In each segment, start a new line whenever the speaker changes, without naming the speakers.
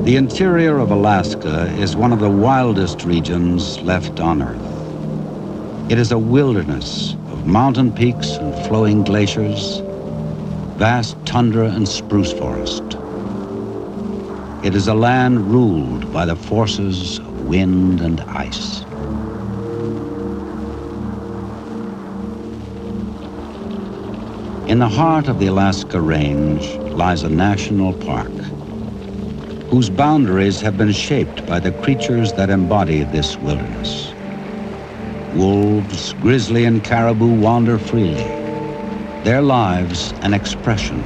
The interior of Alaska is one of the wildest regions left on Earth. It is a wilderness of mountain peaks and flowing glaciers, vast tundra and spruce forest. It is a land ruled by the forces of wind and ice. In the heart of the Alaska Range lies a national park, whose boundaries have been shaped by the creatures that embody this wilderness. Wolves, grizzly, and caribou wander freely, their lives an expression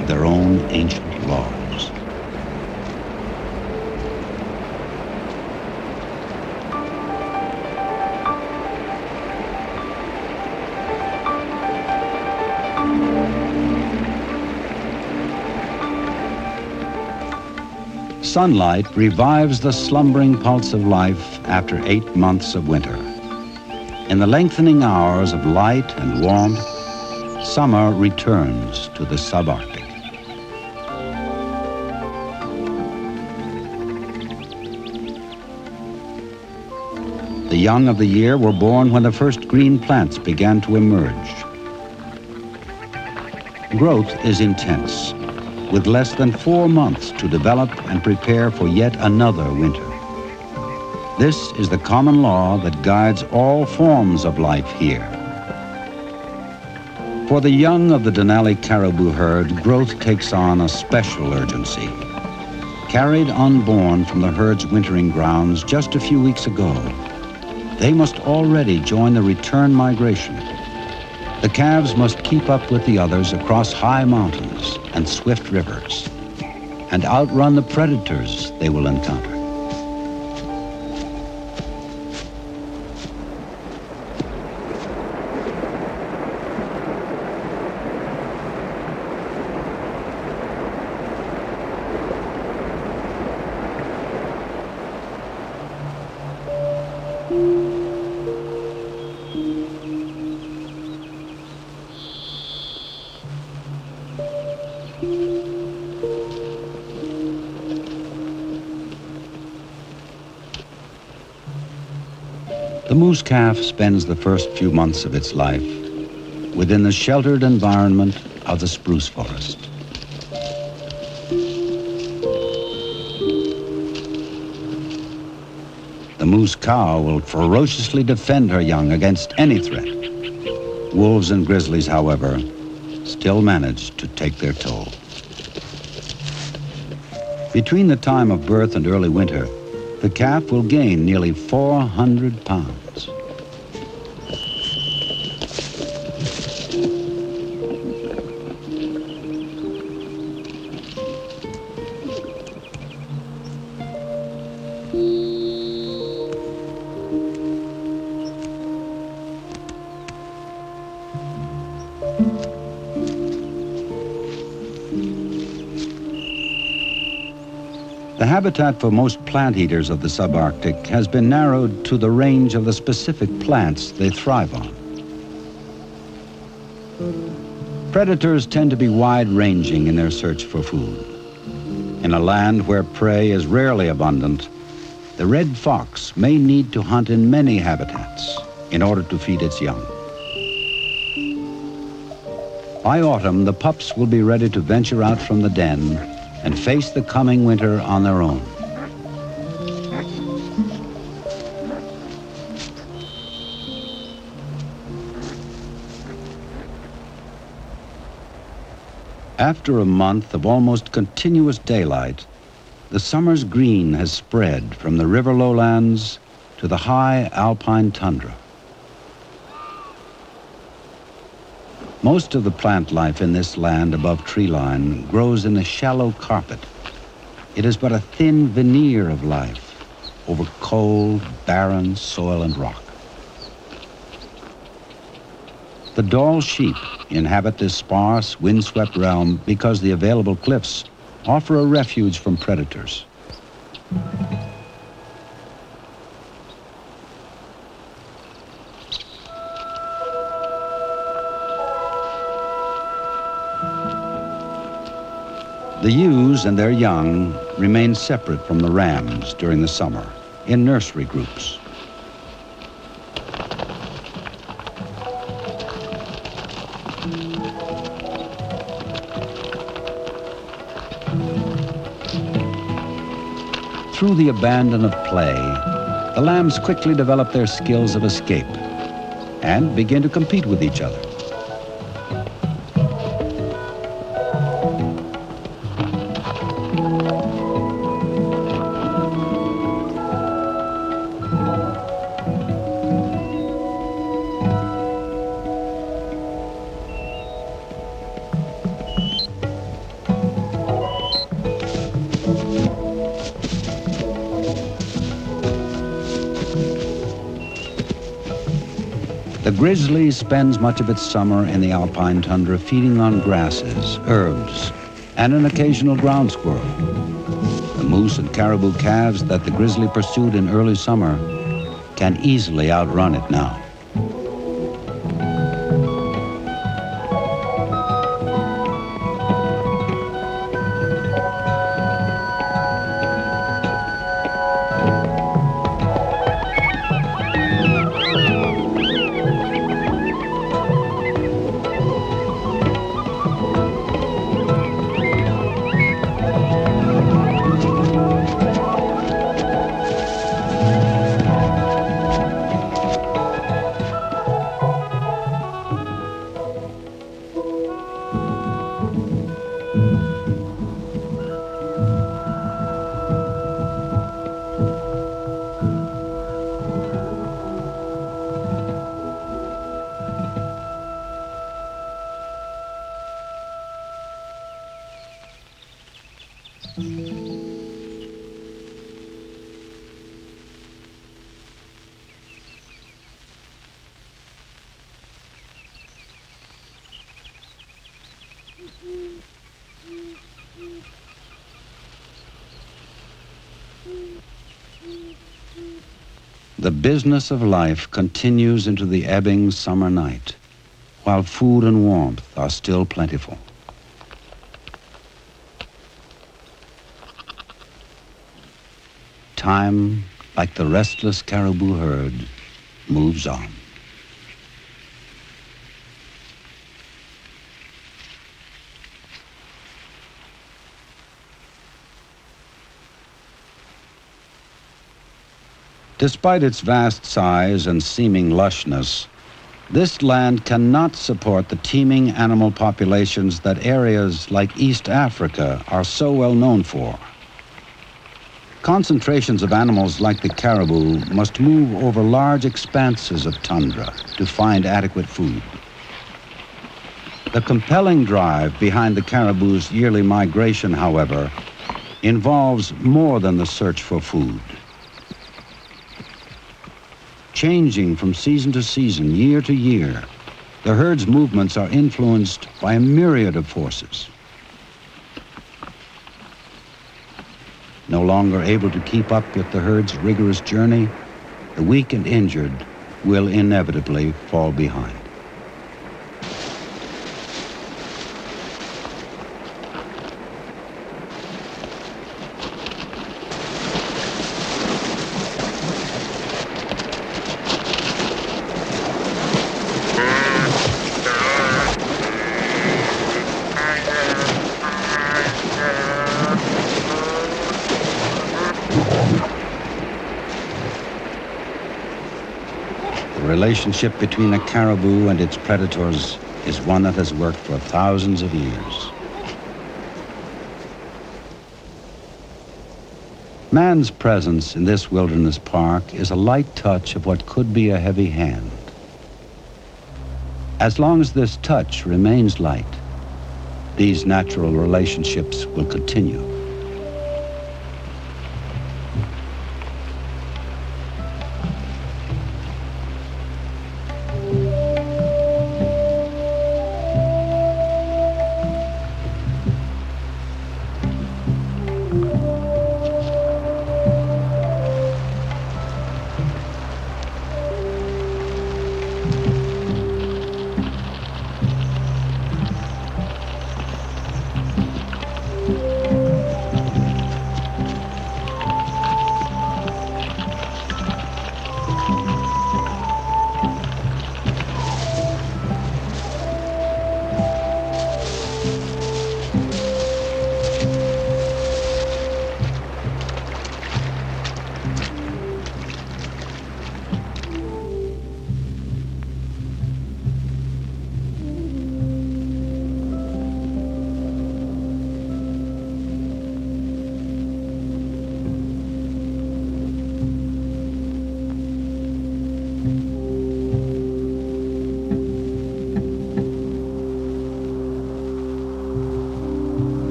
of their own ancient laws. Sunlight revives the slumbering pulse of life after 8 months of winter. In the lengthening hours of light and warmth, summer returns to the subarctic. The young of the year were born when the first green plants began to emerge. Growth is intense, with less than 4 months to develop and prepare for yet another winter. This is the common law that guides all forms of life here. For the young of the Denali caribou herd, growth takes on a special urgency. Carried unborn from the herd's wintering grounds just a few weeks ago, they must already join the return migration. The calves must keep up with the others across high mountains and swift rivers, and outrun the predators they will encounter. The moose calf spends the first few months of its life within the sheltered environment of the spruce forest. The moose cow will ferociously defend her young against any threat. Wolves and grizzlies, however, still manage to take their toll. Between the time of birth and early winter, the calf will gain nearly 400 pounds. The habitat for most plant eaters of the subarctic has been narrowed to the range of the specific plants they thrive on. Predators tend to be wide-ranging in their search for food. In a land where prey is rarely abundant, the red fox may need to hunt in many habitats in order to feed its young. By autumn, the pups will be ready to venture out from the den and face the coming winter on their own. After a month of almost continuous daylight, the summer's green has spread from the river lowlands to the high alpine tundra. Most of the plant life in this land above treeline grows in a shallow carpet. It is but a thin veneer of life over cold, barren soil and rock. The Dall sheep inhabit this sparse, windswept realm because the available cliffs offer a refuge from predators. The ewes and their young remain separate from the rams during the summer in nursery groups. Through the abandon of play, the lambs quickly develop their skills of escape and begin to compete with each other. The grizzly spends much of its summer in the alpine tundra feeding on grasses, herbs, and an occasional ground squirrel. The moose and caribou calves that the grizzly pursued in early summer can easily outrun it now. The business of life continues into the ebbing summer night, while food and warmth are still plentiful. Time, like the restless caribou herd, moves on. Despite its vast size and seeming lushness, this land cannot support the teeming animal populations that areas like East Africa are so well known for. Concentrations of animals like the caribou must move over large expanses of tundra to find adequate food. The compelling drive behind the caribou's yearly migration, however, involves more than the search for food. Changing from season to season, year to year, the herd's movements are influenced by a myriad of forces. No longer able to keep up with the herd's rigorous journey, the weak and injured will inevitably fall behind. The relationship between a caribou and its predators is one that has worked for thousands of years. Man's presence in this wilderness park is a light touch of what could be a heavy hand. As long as this touch remains light, these natural relationships will continue.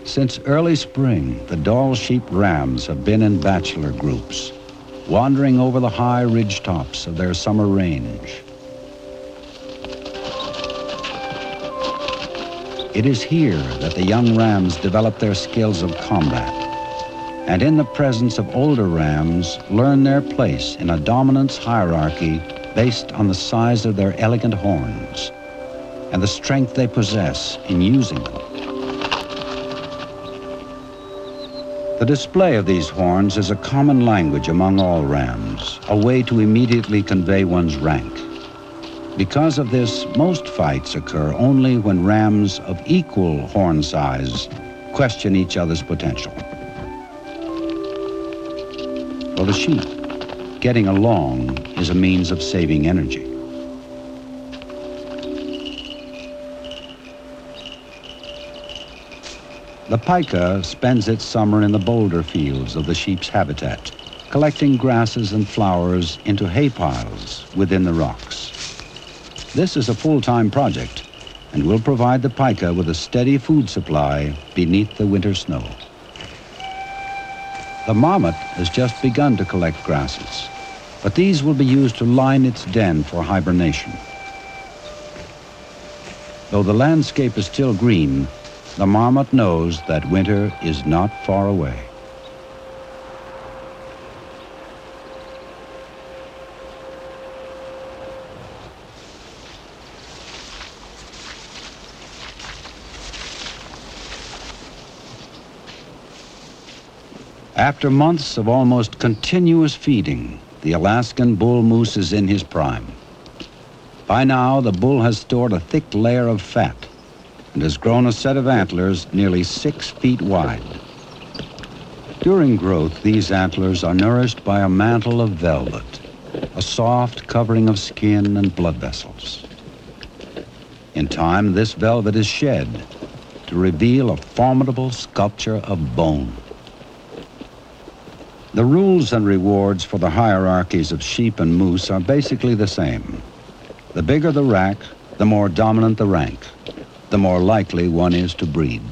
Since early spring, the Dall sheep rams have been in bachelor groups, wandering over the high ridge tops of their summer range. It is here that the young rams develop their skills of combat, and in the presence of older rams, learn their place in a dominance hierarchy based on the size of their elegant horns and the strength they possess in using them. The display of these horns is a common language among all rams, a way to immediately convey one's rank. Because of this, most fights occur only when rams of equal horn size question each other's potential. For the sheep, getting along is a means of saving energy. The pika spends its summer in the boulder fields of the sheep's habitat, collecting grasses and flowers into hay piles within the rocks. This is a full-time project and will provide the pika with a steady food supply beneath the winter snow. The marmot has just begun to collect grasses, but these will be used to line its den for hibernation. Though the landscape is still green, the marmot knows that winter is not far away. After months of almost continuous feeding, the Alaskan bull moose is in his prime. By now, the bull has stored a thick layer of fat and has grown a set of antlers nearly 6 feet wide. During growth, these antlers are nourished by a mantle of velvet, a soft covering of skin and blood vessels. In time, this velvet is shed to reveal a formidable sculpture of bone. The rules and rewards for the hierarchies of sheep and moose are basically the same. The bigger the rack, the more dominant the rank, the more likely one is to breed.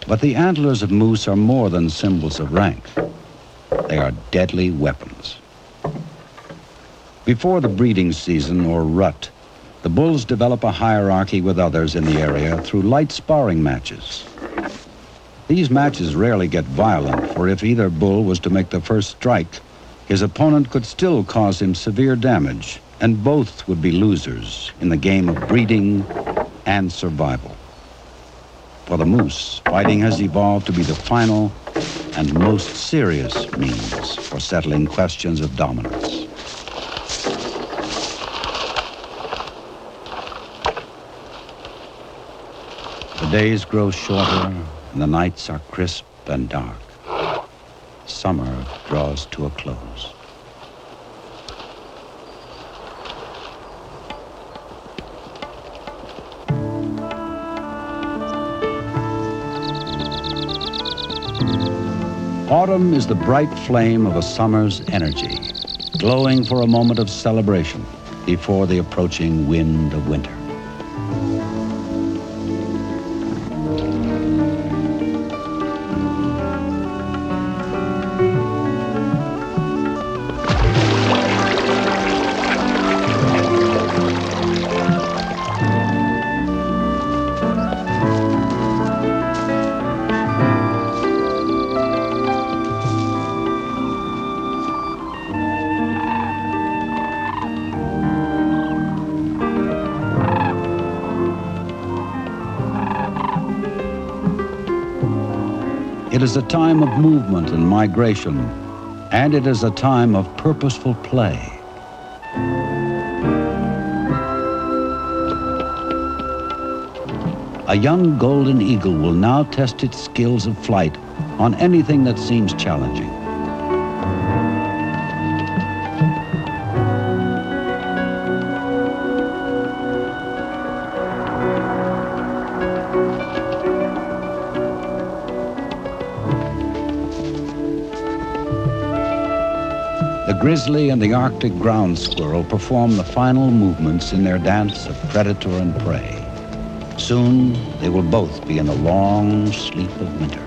But the antlers of moose are more than symbols of rank. They are deadly weapons. Before the breeding season, or rut, the bulls develop a hierarchy with others in the area through light sparring matches. These matches rarely get violent, for if either bull was to make the first strike, his opponent could still cause him severe damage, and both would be losers in the game of breeding and survival. For the moose, fighting has evolved to be the final and most serious means for settling questions of dominance. The days grow shorter, and the nights are crisp and dark. Summer draws to a close. Autumn is the bright flame of a summer's energy, glowing for a moment of celebration before the approaching wind of winter. It is a time of movement and migration, and it is a time of purposeful play. A young golden eagle will now test its skills of flight on anything that seems challenging. The grizzly and the Arctic ground squirrel perform the final movements in their dance of predator and prey. Soon, they will both be in the long sleep of winter.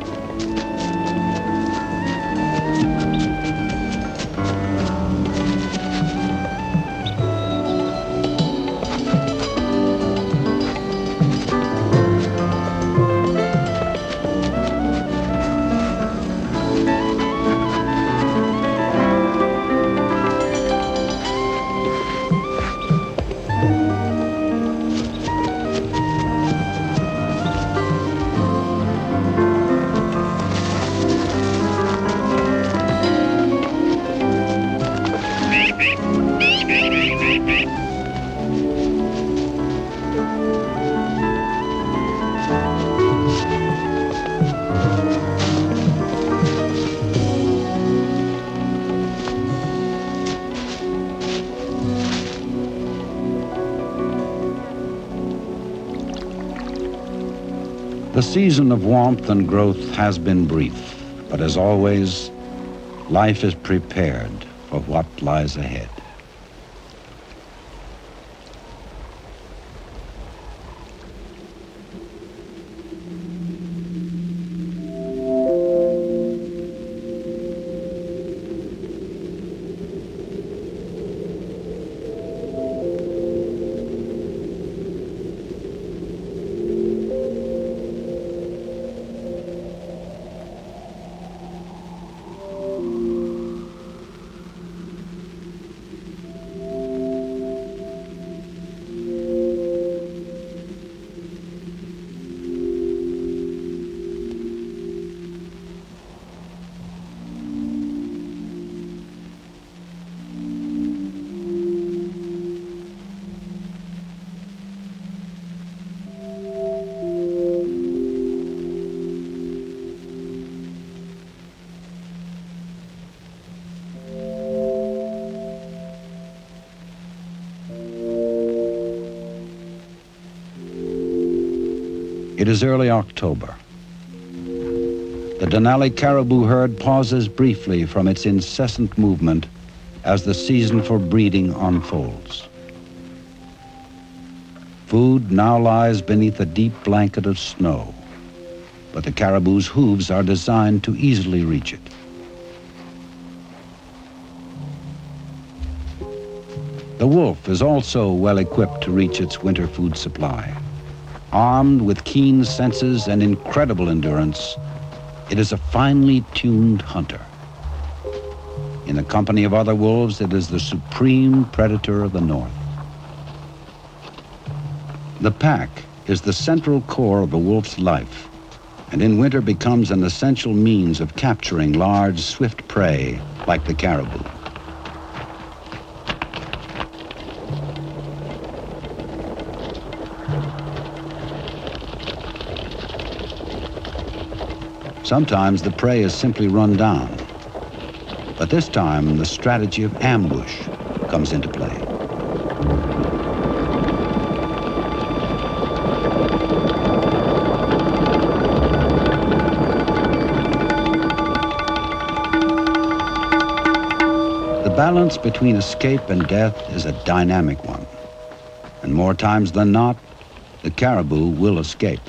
The season of warmth and growth has been brief, but as always, life is prepared for what lies ahead. It is early October. The Denali caribou herd pauses briefly from its incessant movement as the season for breeding unfolds. Food now lies beneath a deep blanket of snow, but the caribou's hooves are designed to easily reach it. The wolf is also well equipped to reach its winter food supply. Armed with keen senses and incredible endurance, it is a finely tuned hunter. In the company of other wolves, it is the supreme predator of the North. The pack is the central core of a wolf's life, and in winter becomes an essential means of capturing large, swift prey like the caribou. Sometimes the prey is simply run down, but this time the strategy of ambush comes into play. The balance between escape and death is a dynamic one, and more times than not, the caribou will escape.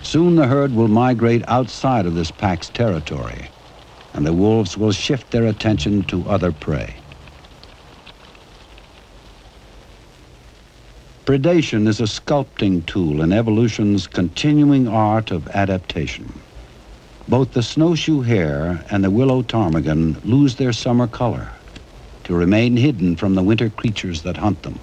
Soon the herd will migrate outside of this pack's territory, and the wolves will shift their attention to other prey. Predation is a sculpting tool in evolution's continuing art of adaptation. Both the snowshoe hare and the willow ptarmigan lose their summer color to remain hidden from the winter creatures that hunt them.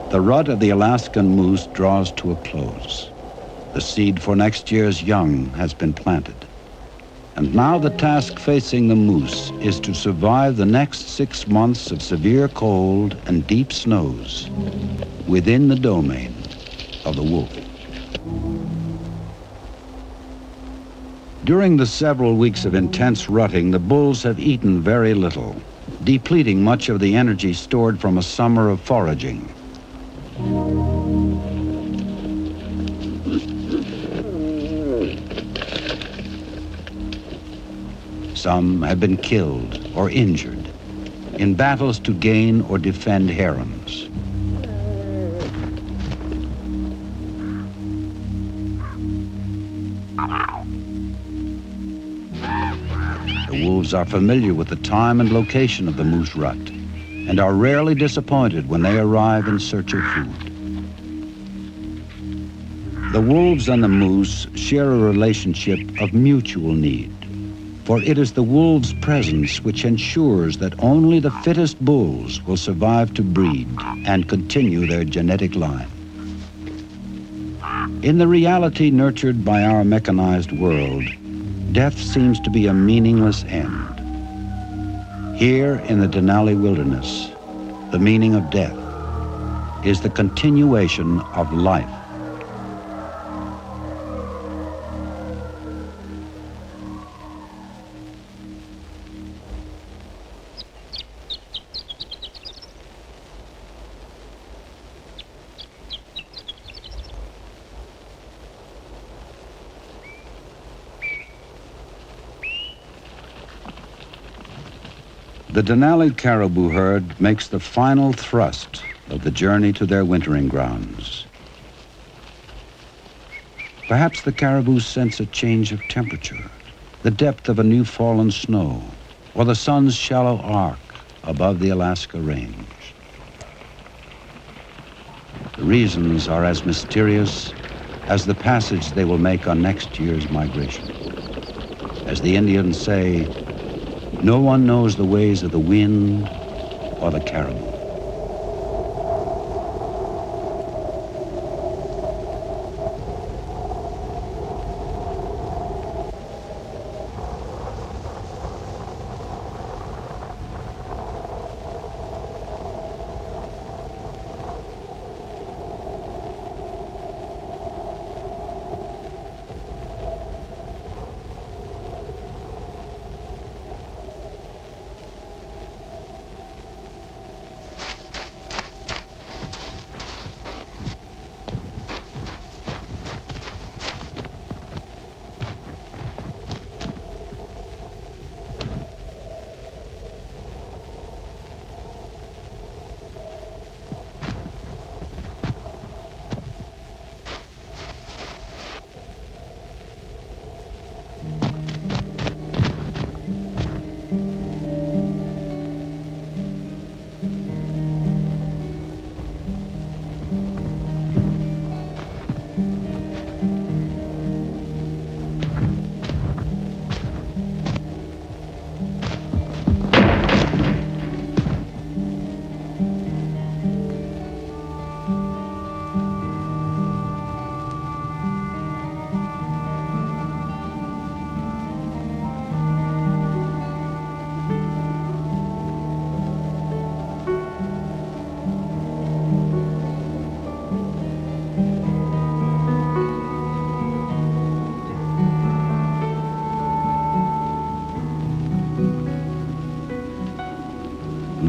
The rut of the Alaskan moose draws to a close. The seed for next year's young has been planted. And now the task facing the moose is to survive the next 6 months of severe cold and deep snows within the domain of the wolf. During the several weeks of intense rutting, the bulls have eaten very little, depleting much of the energy stored from a summer of foraging. Some have been killed or injured in battles to gain or defend harems. The wolves are familiar with the time and location of the moose rut and are rarely disappointed when they arrive in search of food. The wolves and the moose share a relationship of mutual need, for it is the wolves' presence which ensures that only the fittest bulls will survive to breed and continue their genetic line. In the reality nurtured by our mechanized world, death seems to be a meaningless end. Here in the Denali wilderness, the meaning of death is the continuation of life. The Denali caribou herd makes the final thrust of the journey to their wintering grounds. Perhaps the caribou sense a change of temperature, the depth of a new fallen snow, or the sun's shallow arc above the Alaska range. The reasons are as mysterious as the passage they will make on next year's migration. As the Indians say, no one knows the ways of the wind or the caribou.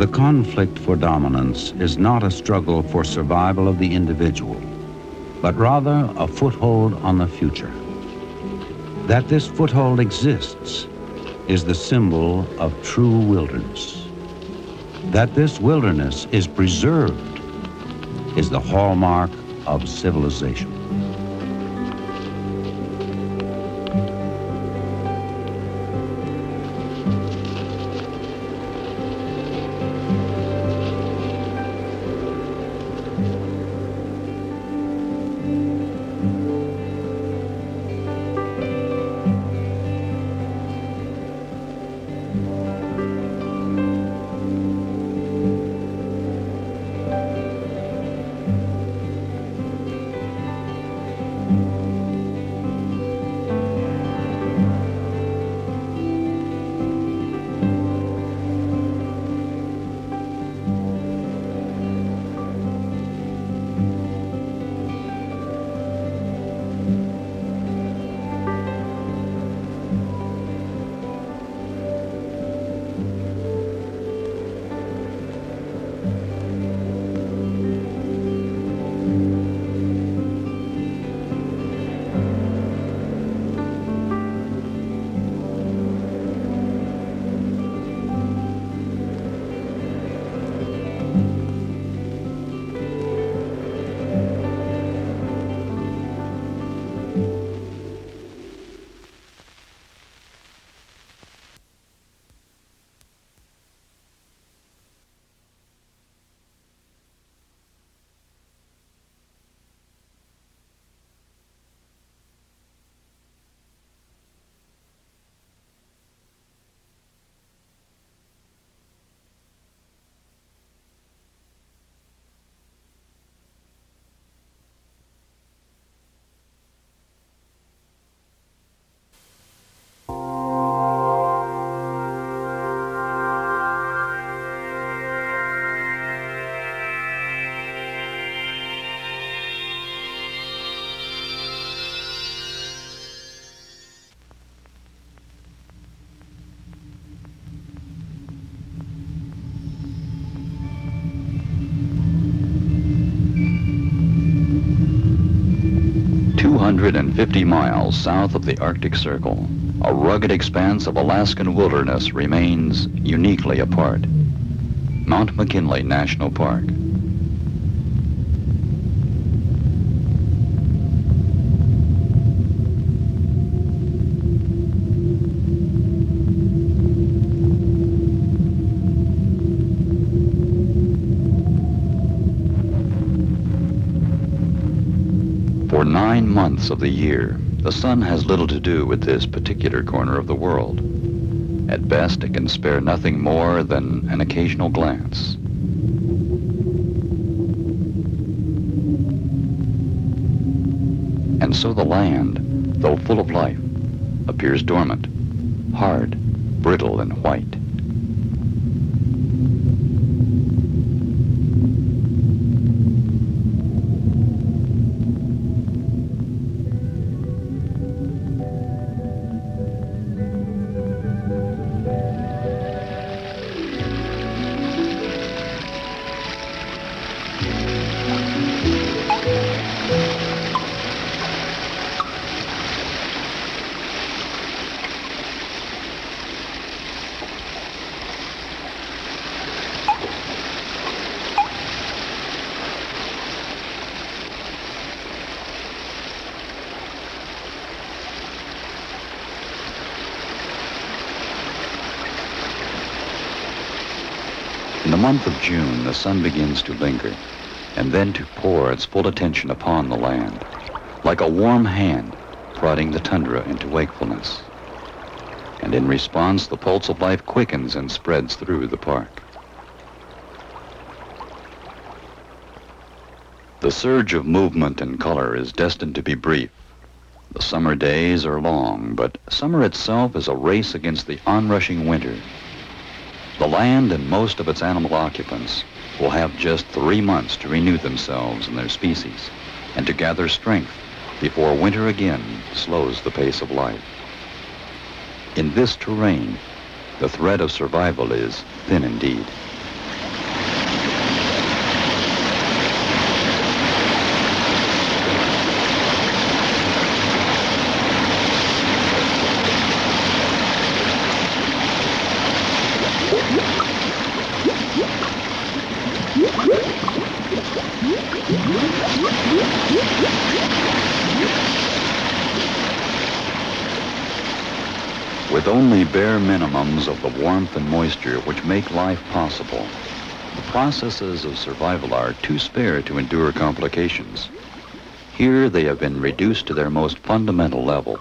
The conflict for dominance is not a struggle for survival of the individual, but rather a foothold on the future. That this foothold exists is the symbol of true wilderness. That this wilderness is preserved is the hallmark of civilization.
250 miles south of the Arctic Circle, a rugged expanse of Alaskan wilderness remains uniquely apart. Mount McKinley National Park. For 9 months of the year, the sun has little to do with this particular corner of the world. At best, it can spare nothing more than an occasional glance. And so the land, though full of life, appears dormant, hard, brittle, and white. In the month of June, the sun begins to linger, and then to pour its full attention upon the land, like a warm hand prodding the tundra into wakefulness. And in response, the pulse of life quickens and spreads through the park. The surge of movement and color is destined to be brief. The summer days are long, but summer itself is a race against the onrushing winter. The land and most of its animal occupants will have just 3 months to renew themselves and their species and to gather strength before winter again slows the pace of life. In this terrain, the thread of survival is thin indeed. With only bare minimums of the warmth and moisture which make life possible, the processes of survival are too spare to endure complications. Here they have been reduced to their most fundamental level.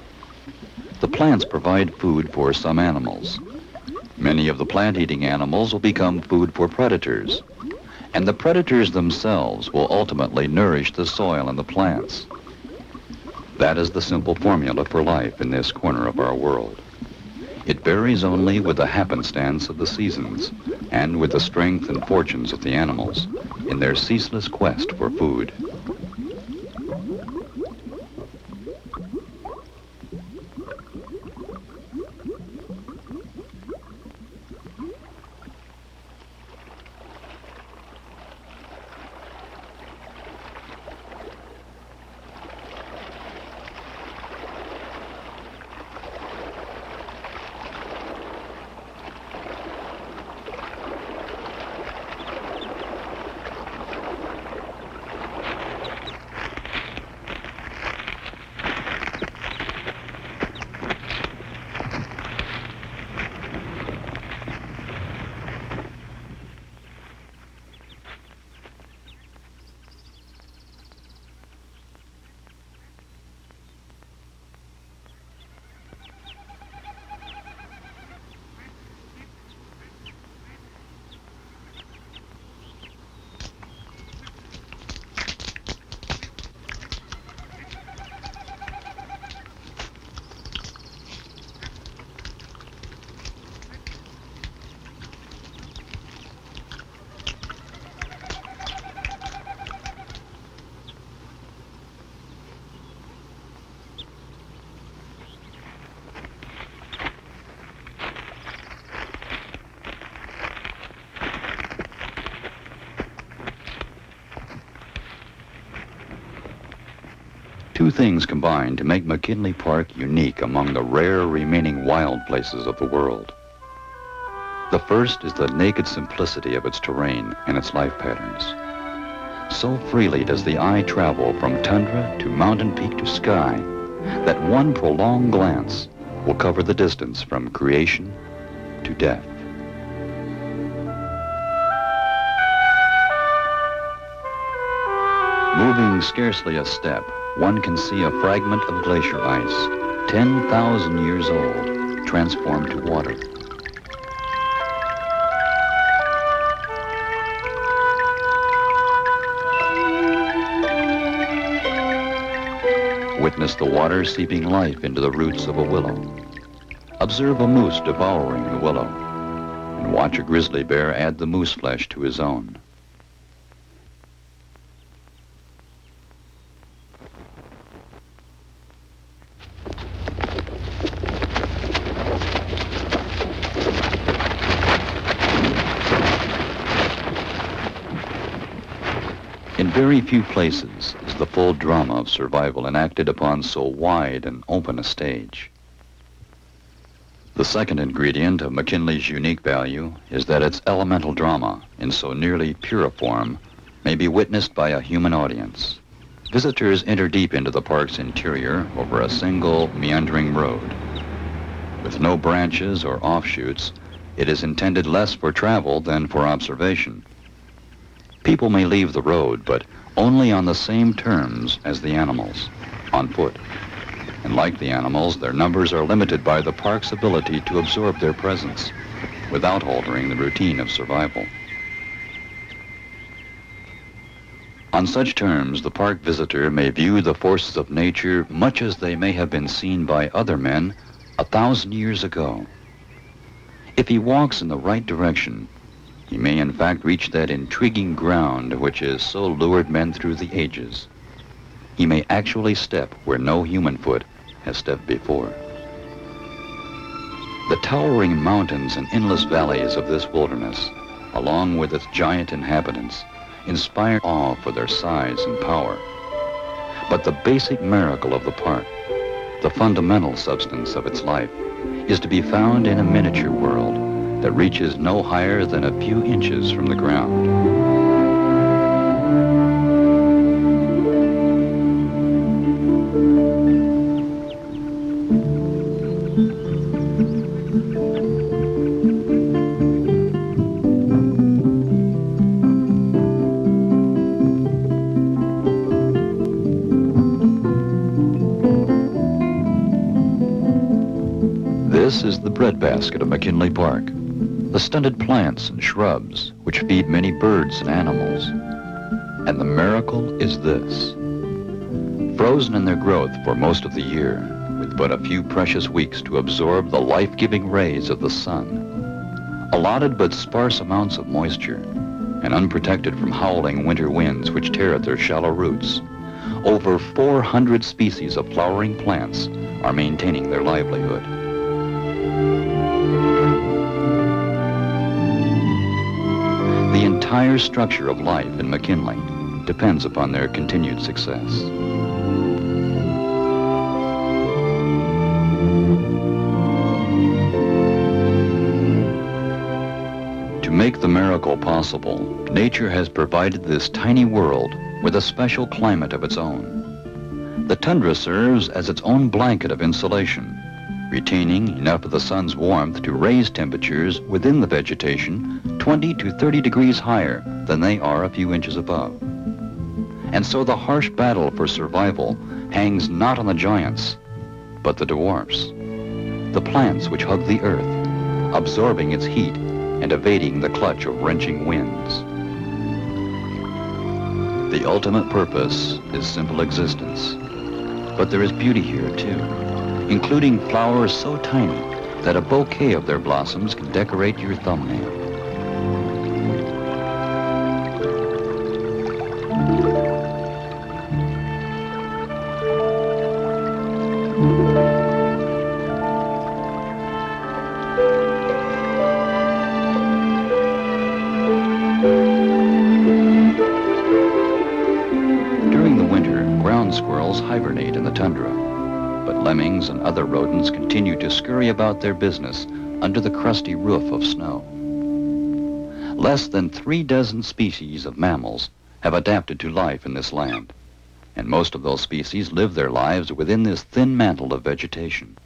The plants provide food for some animals. Many of the plant-eating animals will become food for predators, and the predators themselves will ultimately nourish the soil and the plants. That is the simple formula for life in this corner of our world. It varies only with the happenstance of the seasons and with the strength and fortunes of the animals in their ceaseless quest for food. Two things combine to make McKinley Park unique among the rare remaining wild places of the world. The first is the naked simplicity of its terrain and its life patterns. So freely does the eye travel from tundra to mountain peak to sky that one prolonged glance will cover the distance from creation to death. Moving scarcely a step, one can see a fragment of glacier ice, 10,000 years old, transformed to water. Witness the water seeping life into the roots of a willow. Observe a moose devouring the willow, and watch a grizzly bear add the moose flesh to his own. In very few places is the full drama of survival enacted upon so wide and open a stage. The second ingredient of McKinley's unique value is that its elemental drama, in so nearly pure a form, may be witnessed by a human audience. Visitors enter deep into the park's interior over a single meandering road. With no branches or offshoots, it is intended less for travel than for observation. People may leave the road, but only on the same terms as the animals, on foot. And like the animals, their numbers are limited by the park's ability to absorb their presence without altering the routine of survival. On such terms, the park visitor may view the forces of nature much as they may have been seen by other men 1,000 years ago. If he walks in the right direction, he may in fact reach that intriguing ground which has so lured men through the ages. He may actually step where no human foot has stepped before. The towering mountains and endless valleys of this wilderness, along with its giant inhabitants, inspire awe for their size and power. But the basic miracle of the park, the fundamental substance of its life, is to be found in a miniature world that reaches no higher than a few inches from the ground. This is the breadbasket of McKinley Park. The stunted plants and shrubs which feed many birds and animals. And the miracle is this. Frozen in their growth for most of the year, with but a few precious weeks to absorb the life-giving rays of the sun, allotted but sparse amounts of moisture, and unprotected from howling winter winds which tear at their shallow roots, over 400 species of flowering plants are maintaining their livelihood. The entire structure of life in McKinley depends upon their continued success. To make the miracle possible, nature has provided this tiny world with a special climate of its own. The tundra serves as its own blanket of insulation, retaining enough of the sun's warmth to raise temperatures within the vegetation 20 to 30 degrees higher than they are a few inches above. And so the harsh battle for survival hangs not on the giants, but the dwarfs, the plants which hug the earth, absorbing its heat and evading the clutch of wrenching winds. The ultimate purpose is simple existence, but there is beauty here too, including flowers so tiny that a bouquet of their blossoms can decorate your thumbnail. mammals hibernate in the tundra, but lemmings and other rodents continue to scurry about their business under the crusty roof of snow. Less than 36 species of mammals have adapted to life in this land, and most of those species live their lives within this thin mantle of vegetation.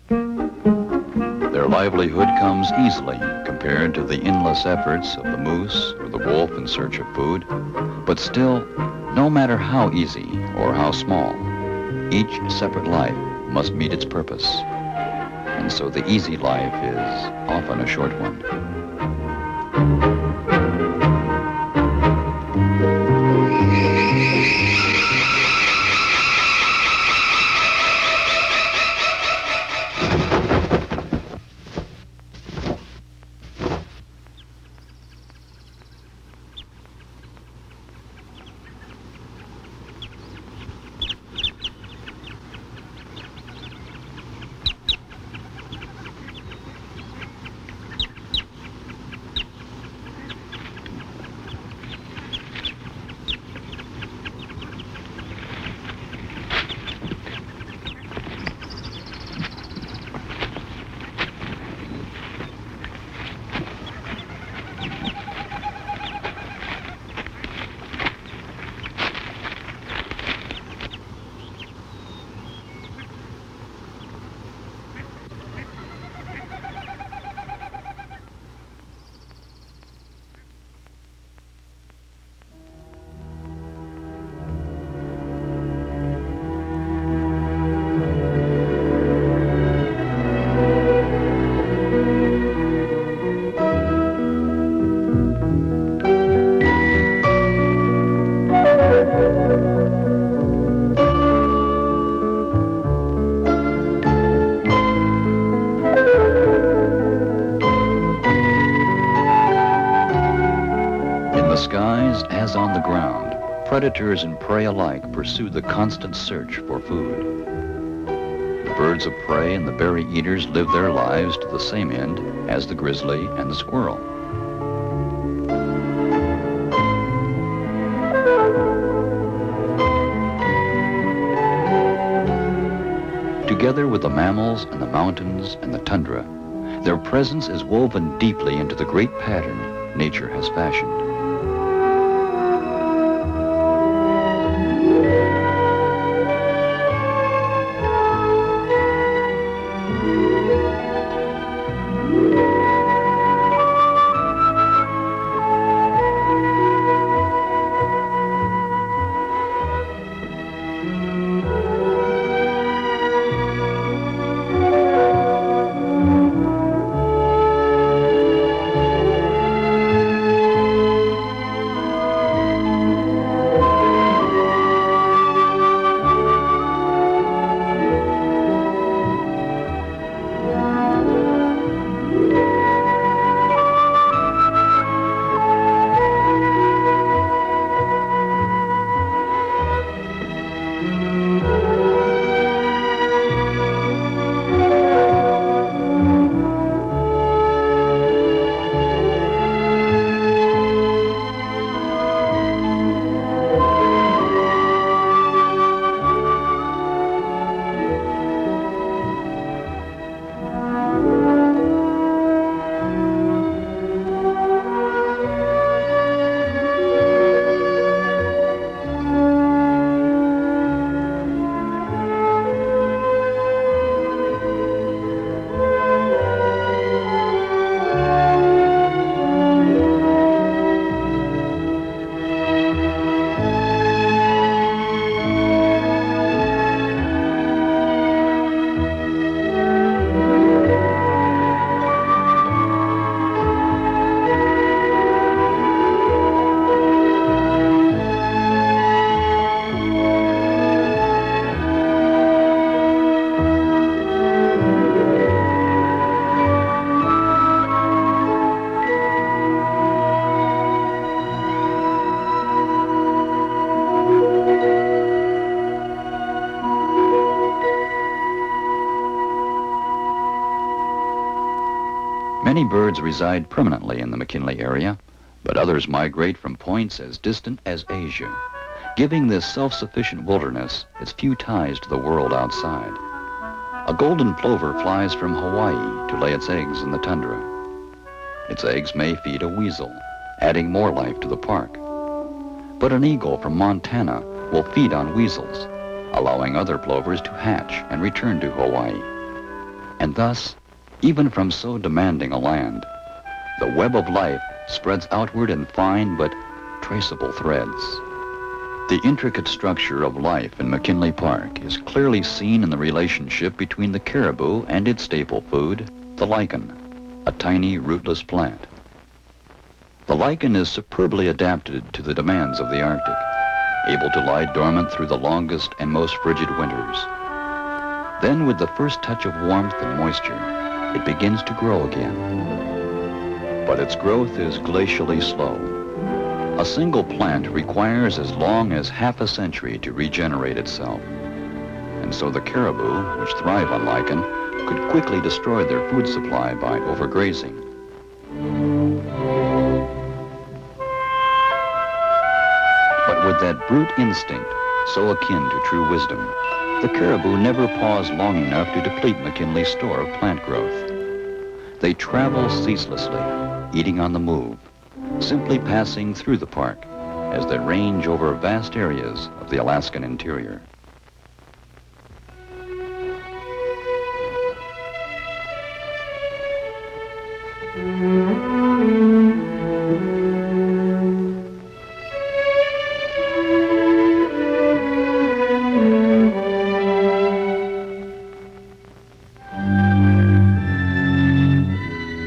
Their livelihood comes easily compared to the endless efforts of the moose or the wolf in search of food, but still, no matter how easy or how small, each separate life must meet its purpose, and so the easy life is often a short one. As on the ground, predators and prey alike pursue the constant search for food. The birds of prey and the berry eaters live their lives to the same end as the grizzly and the squirrel. Together with the mammals and the mountains and the tundra, their presence is woven deeply into the great pattern nature has fashioned. Many birds reside permanently in the McKinley area, but others migrate from points as distant as Asia. giving this self-sufficient wilderness its few ties to the world outside. A golden plover flies from Hawaii to lay its eggs in the tundra. Its eggs may feed a weasel, adding more life to the park. But an eagle from Montana will feed on weasels, allowing other plovers to hatch and return to Hawaii. And thus, even from so demanding a land, the web of life spreads outward in fine but traceable threads. The intricate structure of life in McKinley Park is clearly seen in the relationship between the caribou and its staple food, the lichen, a tiny rootless plant. The lichen is superbly adapted to the demands of the Arctic, able to lie dormant through the longest and most frigid winters. Then, with the first touch of warmth and moisture, it begins to grow again. But its growth is glacially slow. A single plant requires as long as half a century to regenerate itself. And so the caribou, which thrive on lichen, could quickly destroy their food supply by overgrazing. But with that brute instinct, so akin to true wisdom, the caribou never pause long enough to deplete McKinley's store of plant growth. They travel ceaselessly, eating on the move, simply passing through the park as they range over vast areas of the Alaskan interior.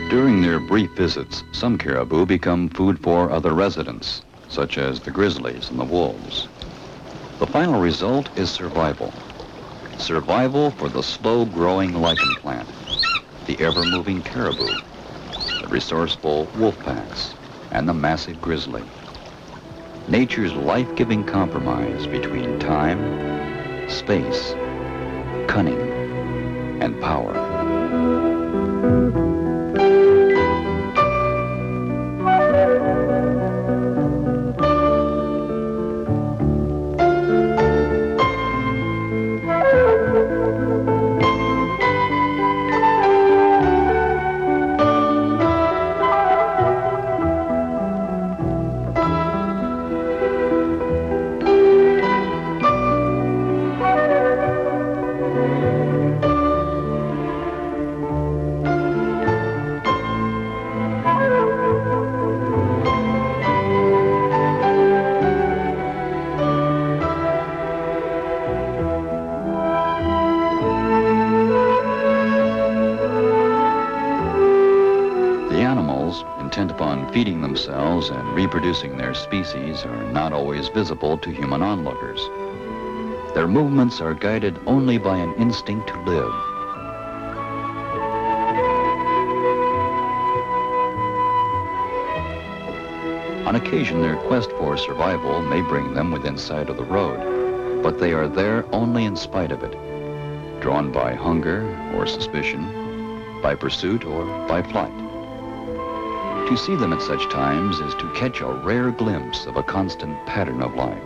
During their brief visits, some caribou become food for other residents, such as the grizzlies and the wolves. The final result is survival. Survival for the slow-growing lichen plant, the ever-moving caribou, the resourceful wolf packs, and the massive grizzly. Nature's life-giving compromise between time, space, cunning, and power. Intent upon feeding themselves and reproducing their species are not always visible to human onlookers. Their movements are guided only by an instinct to live. On occasion, their quest for survival may bring them within sight of the road, but they are there only in spite of it, drawn by hunger or suspicion, by pursuit or by flight. To see them at such times is to catch a rare glimpse of a constant pattern of life.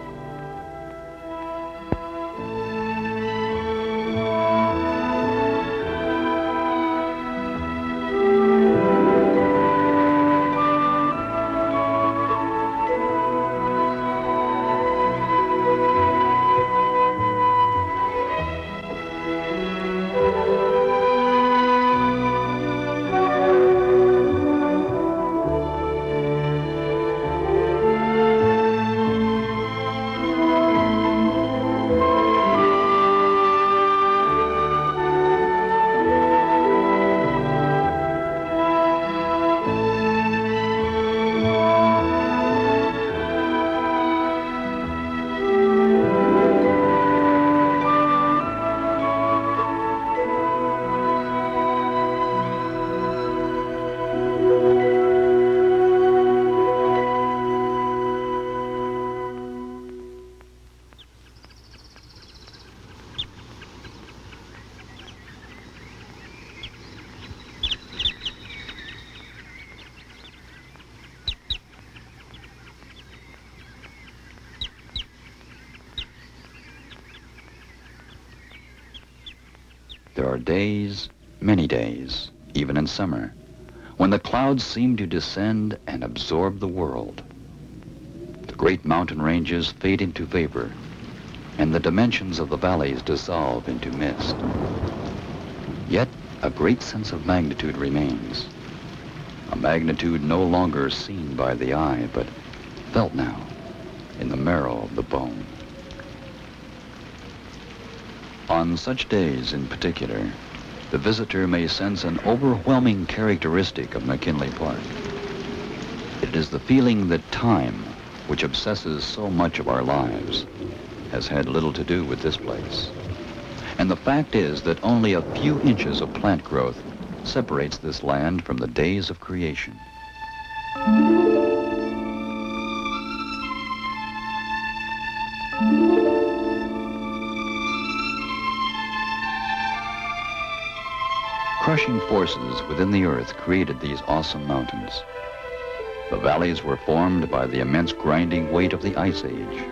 There are days, many days, even in summer, when the clouds seem to descend and absorb the world. The great mountain ranges fade into vapor, and the dimensions of the valleys dissolve into mist. Yet a great sense of magnitude remains, a magnitude no longer seen by the eye, but felt now in the marrow of the bone. On such days in particular, the visitor may sense an overwhelming characteristic of McKinley Park. It is the feeling that time, which obsesses so much of our lives, has had little to do with this place. And the fact is that only a few inches of plant growth separates this land from the days of creation. Crushing forces within the earth created these awesome mountains. The valleys were formed by the immense grinding weight of the Ice Age.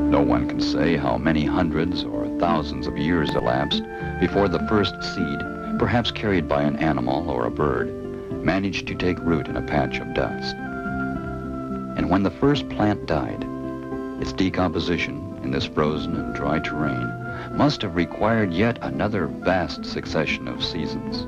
No one can say how many hundreds or thousands of years elapsed before the first seed, perhaps carried by an animal or a bird, managed to take root in a patch of dust. And when the first plant died, its decomposition in this frozen and dry terrain must have required yet another vast succession of seasons.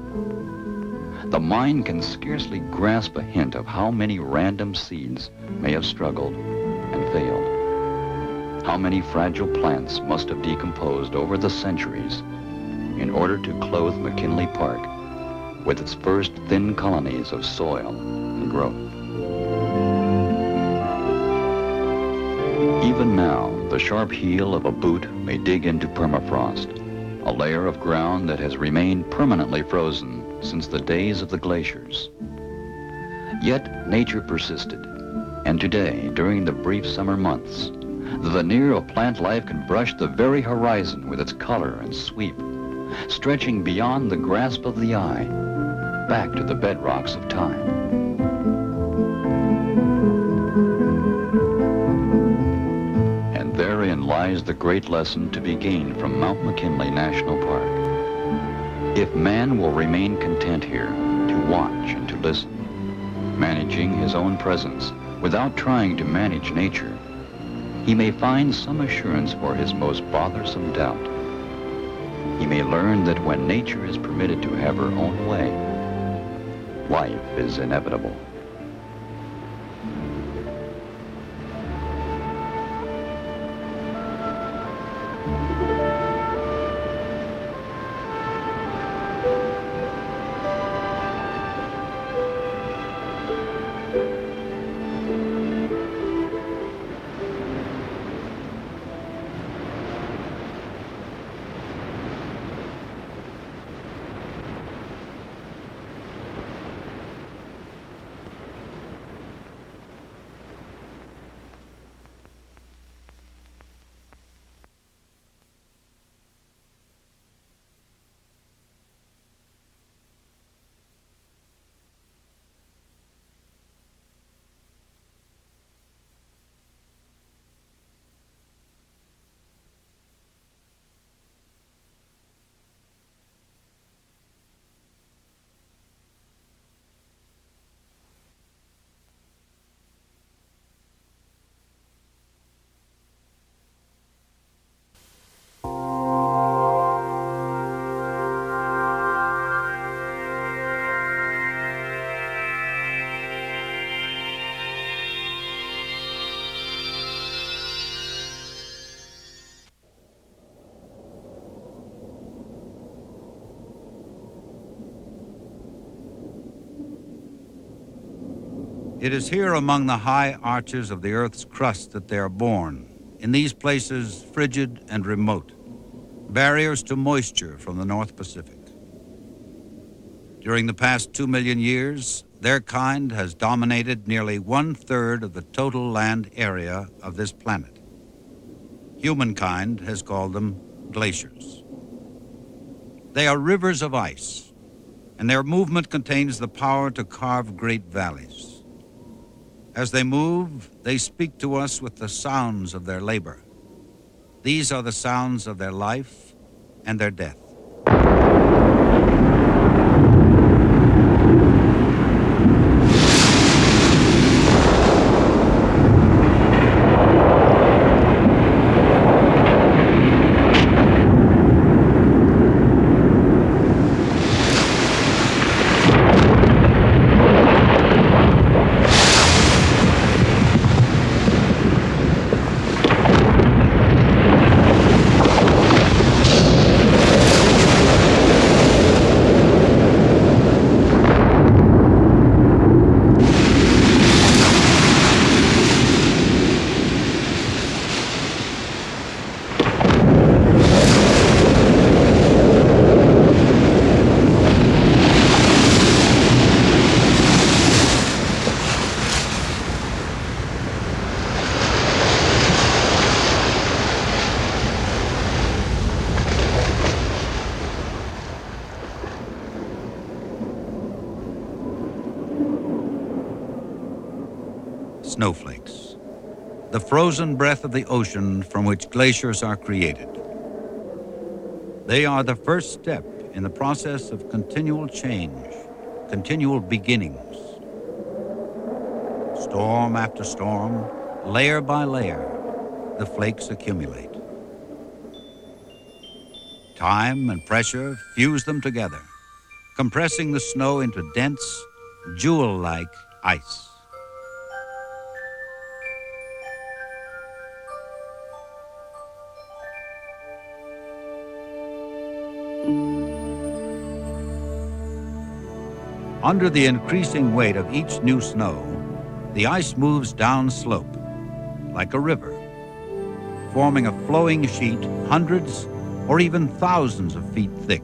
The mind can scarcely grasp a hint of how many random seeds may have struggled and failed. How many fragile plants must have decomposed over the centuries in order to clothe McKinley Park with its first thin colonies of soil and growth. Even now, the sharp heel of a boot may dig into permafrost, a layer of ground that has remained permanently frozen since the days of the glaciers. Yet nature persisted, and today, during the brief summer months, the veneer of plant life can brush the very horizon with its color and sweep, stretching beyond the grasp of the eye, back to the bedrocks of time. Therein lies the great lesson to be gained from Mount McKinley National Park. If man will remain content here to watch and to listen, managing his own presence without trying to manage nature, he may find some assurance for his most bothersome doubt. He may learn that when nature is permitted to have her own way, life is inevitable.
It is here among the high arches of the Earth's crust that they are born, in these places frigid and remote, barriers to moisture from the North Pacific. During the past 2 million years, their kind has dominated nearly 1/3 of the total land area of this planet. Humankind has called them glaciers. They are rivers of ice, and their movement contains the power to carve great valleys. As they move, they speak to us with the sounds of their labor. These are the sounds of their life and their death. Snowflakes, the frozen breath of the ocean from which glaciers are created. They are the first step in the process of continual change, continual beginnings. Storm after storm, layer by layer, the flakes accumulate. Time and pressure fuse them together, compressing the snow into dense, jewel-like ice. Under the increasing weight of each new snow, the ice moves down slope, like a river, forming a flowing sheet hundreds or even thousands of feet thick.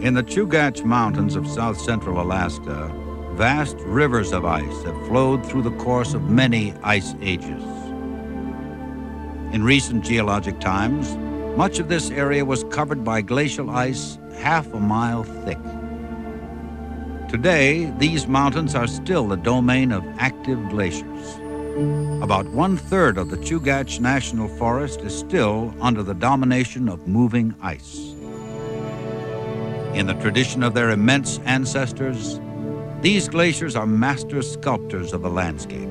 In the Chugach Mountains of south-central Alaska, vast rivers of ice have flowed through the course of many ice ages. In recent geologic times, much of this area was covered by glacial ice half a mile thick. Today, these mountains are still the domain of active glaciers. About 1/3 of the Chugach National Forest is still under the domination of moving ice. In the tradition of their immense ancestors, these glaciers are master sculptors of the landscape.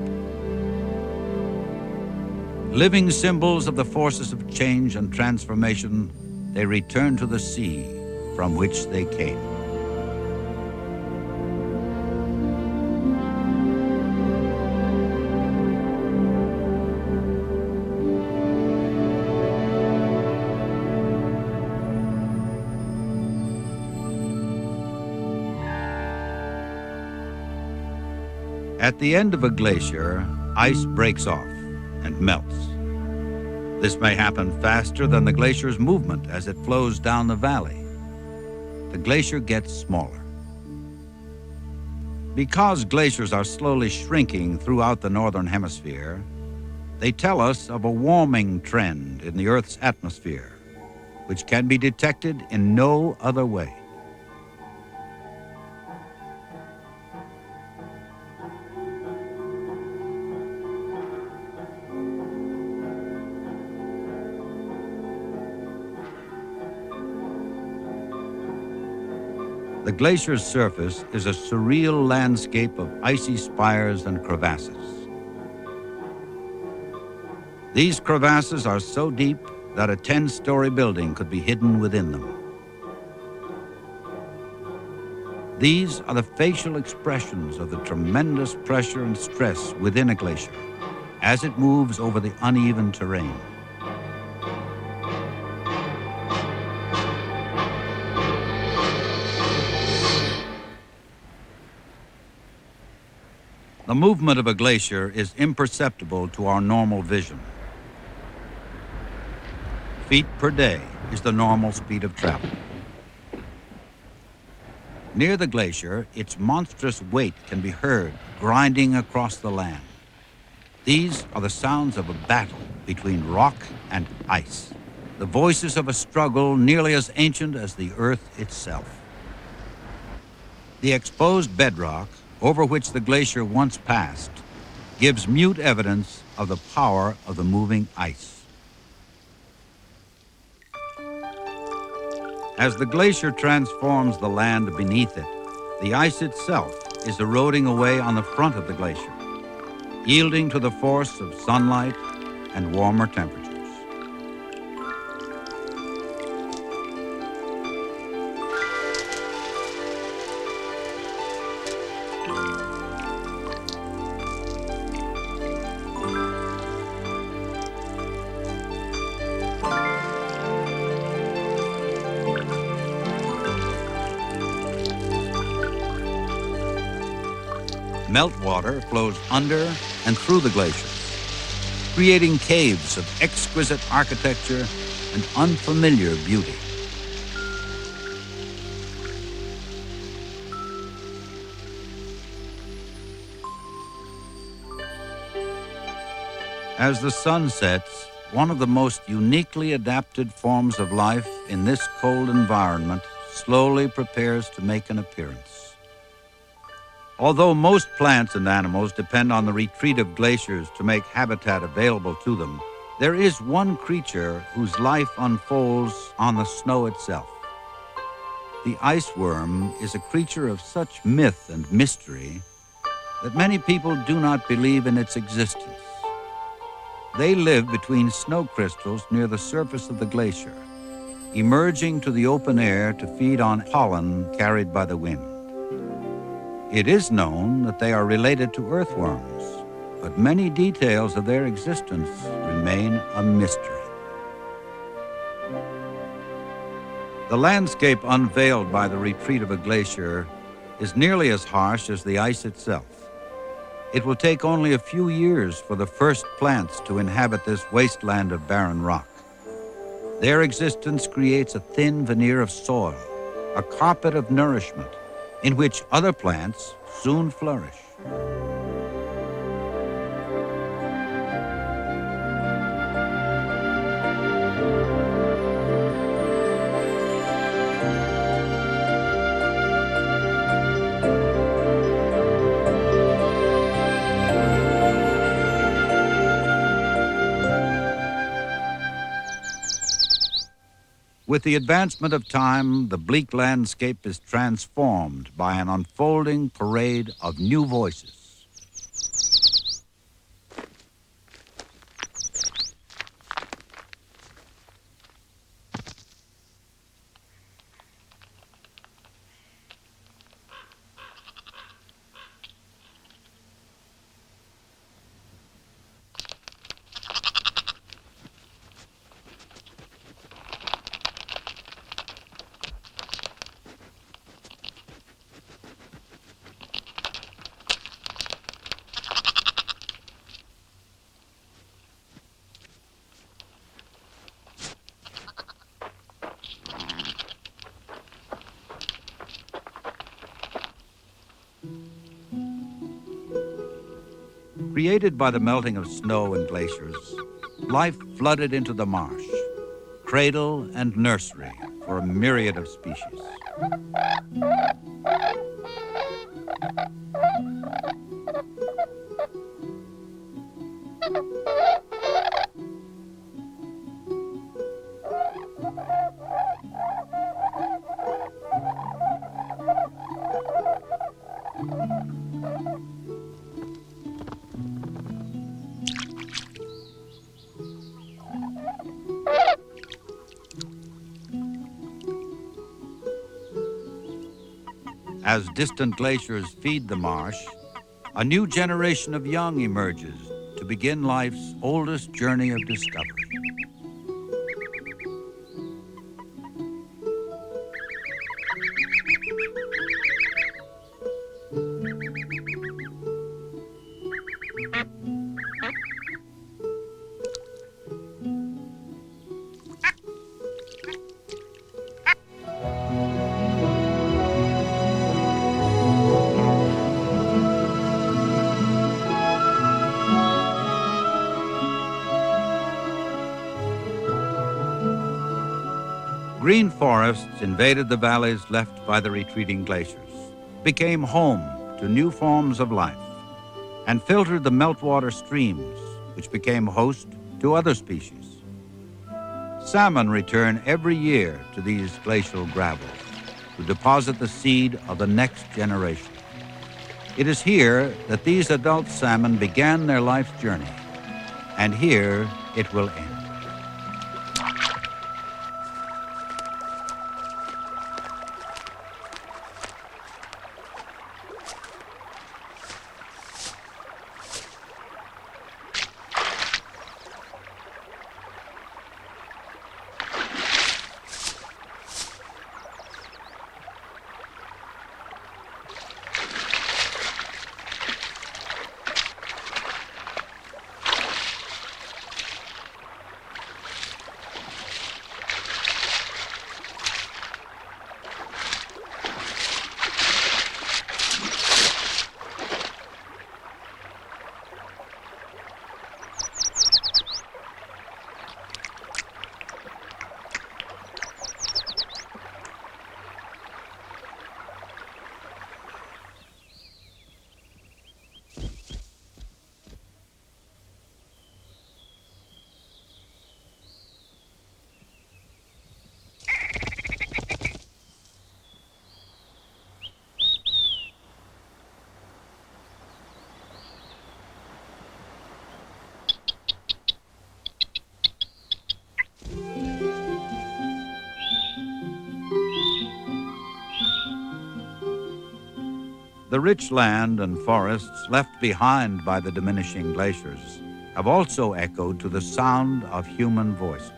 Living symbols of the forces of change and transformation, they return to the sea from which they came. At the end of a glacier, ice breaks off and melts. This may happen faster than the glacier's movement as it flows down the valley. The glacier gets smaller. Because glaciers are slowly shrinking throughout the northern hemisphere, they tell us of a warming trend in the Earth's atmosphere, which can be detected in no other way. The glacier's surface is a surreal landscape of icy spires and crevasses. These crevasses are so deep that a 10-story building could be hidden within them. These are the facial expressions of the tremendous pressure and stress within a glacier as it moves over the uneven terrain. The movement of a glacier is imperceptible to our normal vision. Feet per day is the normal speed of travel. Near the glacier, its monstrous weight can be heard grinding across the land. These are the sounds of a battle between rock and ice, the voices of a struggle nearly as ancient as the earth itself. The exposed bedrock over which the glacier once passed gives mute evidence of the power of the moving ice. As the glacier transforms the land beneath it, the ice itself is eroding away on the front of the glacier, yielding to the force of sunlight and warmer temperatures. Meltwater flows under and through the glaciers, creating caves of exquisite architecture and unfamiliar beauty. As the sun sets, one of the most uniquely adapted forms of life in this cold environment slowly prepares to make an appearance. Although most plants and animals depend on the retreat of glaciers to make habitat available to them, there is one creature whose life unfolds on the snow itself. The ice worm is a creature of such myth and mystery that many people do not believe in its existence. They live between snow crystals near the surface of the glacier, emerging to the open air to feed on pollen carried by the wind. It is known that they are related to earthworms, but many details of their existence remain a mystery. The landscape unveiled by the retreat of a glacier is nearly as harsh as the ice itself. It will take only a few years for the first plants to inhabit this wasteland of barren rock. Their existence creates a thin veneer of soil, a carpet of nourishment, in which other plants soon flourish. With the advancement of time, the bleak landscape is transformed by an unfolding parade of new voices. Created by the melting of snow and glaciers, life flooded into the marsh, cradle and nursery for a myriad of species. As distant glaciers feed the marsh, a new generation of young emerges to begin life's oldest journey of discovery. Green forests invaded the valleys left by the retreating glaciers. became home to new forms of life and filtered the meltwater streams, which became host to other species. Salmon return every year to these glacial gravels to deposit the seed of the next generation. It is here that these adult salmon began their life's journey, and here it will end. The rich land and forests left behind by the diminishing glaciers have also echoed to the sound of human voices.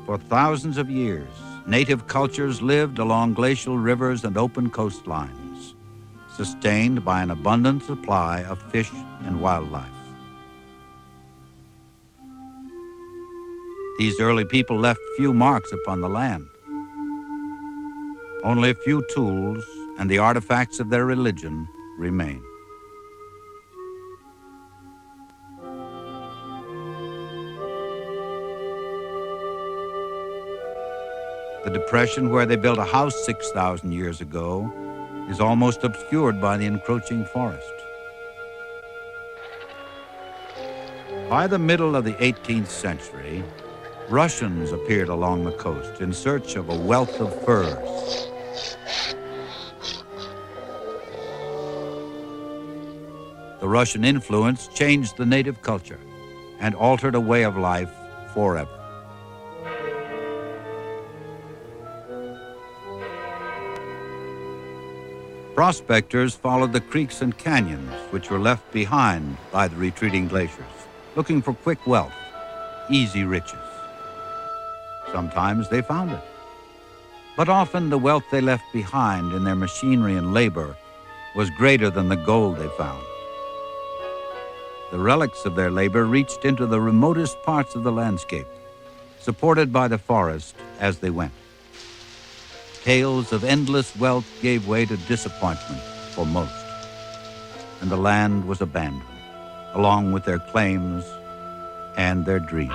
For thousands of years, native cultures lived along glacial rivers and open coastlines, sustained by an abundant supply of fish and wildlife. These early people left few marks upon the land. Only a few tools and the artifacts of their religion remain. The depression where they built a house 6,000 years ago is almost obscured by the encroaching forest. By the middle of the 18th century, Russians appeared along the coast in search of a wealth of furs. The Russian influence changed the native culture and altered a way of life forever. Prospectors followed the creeks and canyons which were left behind by the retreating glaciers, looking for quick wealth, easy riches. Sometimes they found it, but often the wealth they left behind in their machinery and labor was greater than the gold they found. The relics of their labor reached into the remotest parts of the landscape, supported by the forest as they went. Tales of endless wealth gave way to disappointment for most, and the land was abandoned, along with their claims and their dreams.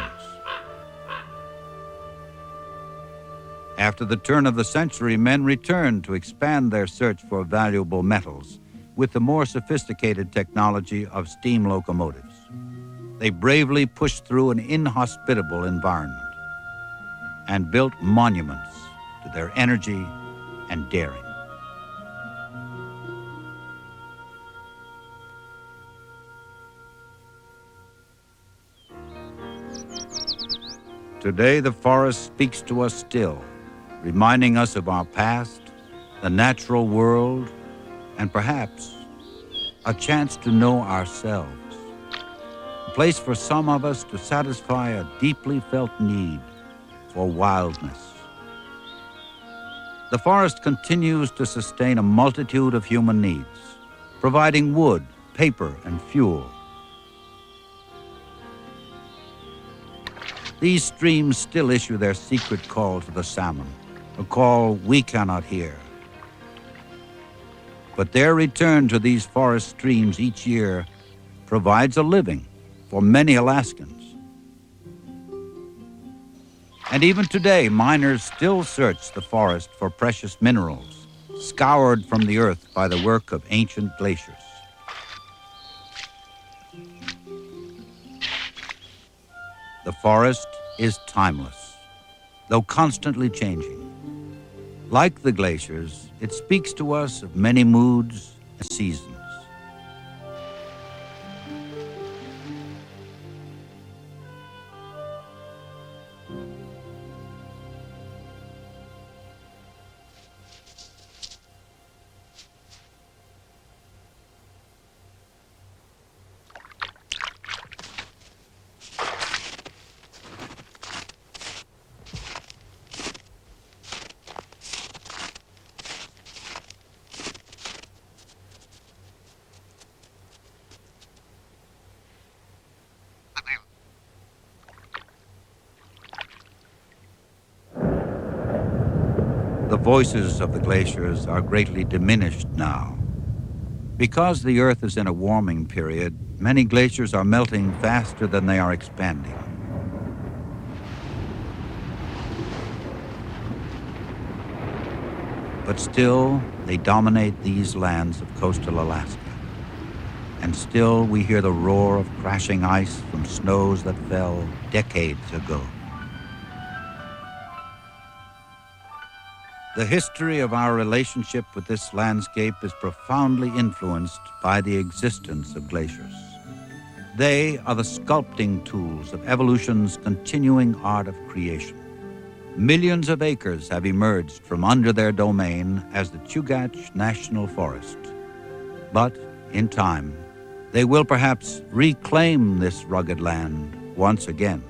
After the turn of the century, men returned to expand their search for valuable metals with the more sophisticated technology of steam locomotives. They bravely pushed through an inhospitable environment and built monuments to their energy and daring. Today, the forest speaks to us still, reminding us of our past, the natural world, and perhaps a chance to know ourselves. A place for some of us to satisfy a deeply felt need for wildness. The forest continues to sustain a multitude of human needs, providing wood, paper, and fuel. These streams still issue their secret call to the salmon, a call we cannot hear. But their return to these forest streams each year provides a living for many Alaskans. And even today, miners still search the forest for precious minerals, scoured from the earth by the work of ancient glaciers. The forest is timeless, though constantly changing. Like the glaciers, it speaks to us of many moods and seasons. The voices of the glaciers are greatly diminished now. Because the Earth is in a warming period, many glaciers are melting faster than they are expanding. But still, they dominate these lands of coastal Alaska. And still we hear the roar of crashing ice from snows that fell decades ago. The history of our relationship with this landscape is profoundly influenced by the existence of glaciers. They are the sculpting tools of evolution's continuing art of creation. Millions of acres have emerged from under their domain as the Chugach National Forest. But in time, they will perhaps reclaim this rugged land once again.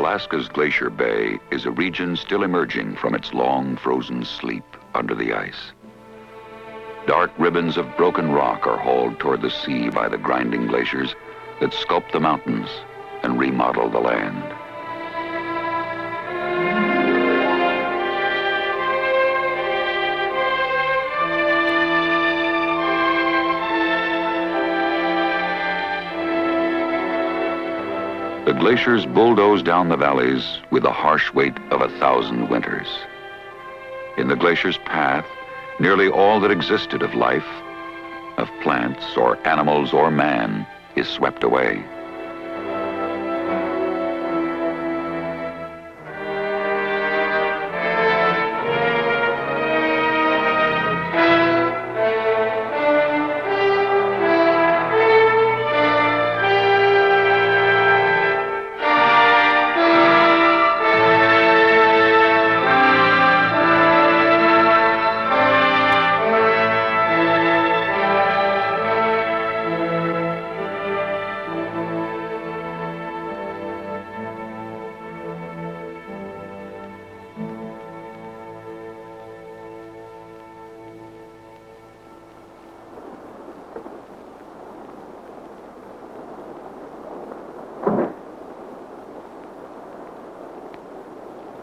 Alaska's Glacier Bay is a region still emerging from its long frozen sleep under the ice. Dark ribbons of broken rock are hauled toward the sea by the grinding glaciers that sculpt the mountains and remodel the land. The glaciers bulldoze down the valleys with the harsh weight of 1,000 winters. In the glacier's path, nearly all that existed of life, of plants or animals or man, is swept away.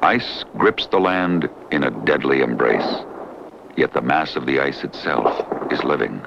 Ice grips the land in a deadly embrace, yet the mass of the ice itself is living.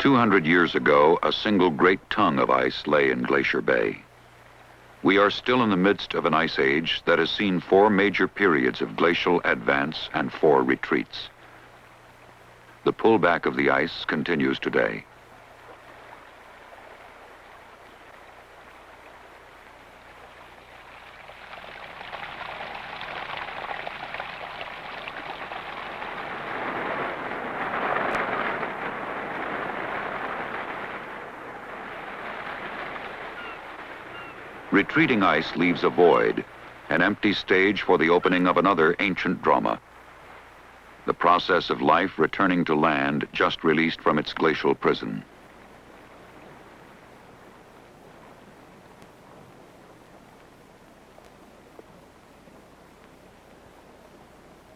200 years ago, a single great tongue of ice lay in Glacier Bay. We are still in the midst of an ice age that has seen 4 major periods of glacial advance and 4 retreats. The pullback of the ice continues today. Retreating ice leaves a void, an empty stage for the opening of another ancient drama. The process of life returning to land just released from its glacial prison.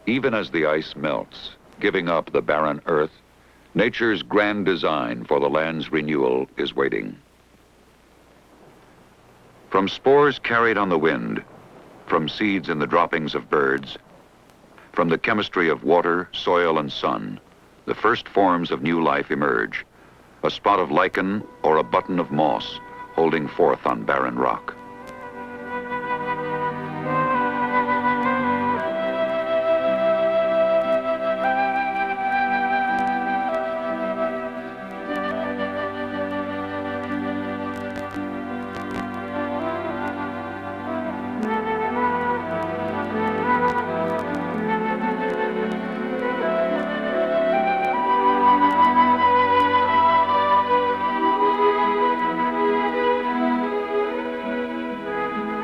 Even as the ice melts, giving up the barren earth, nature's grand design for the land's renewal is waiting. From spores carried on the wind, from seeds in the droppings of birds, from the chemistry of water, soil, and sun, the first forms of new life emerge. A spot of lichen or a button of moss holding forth on barren rock.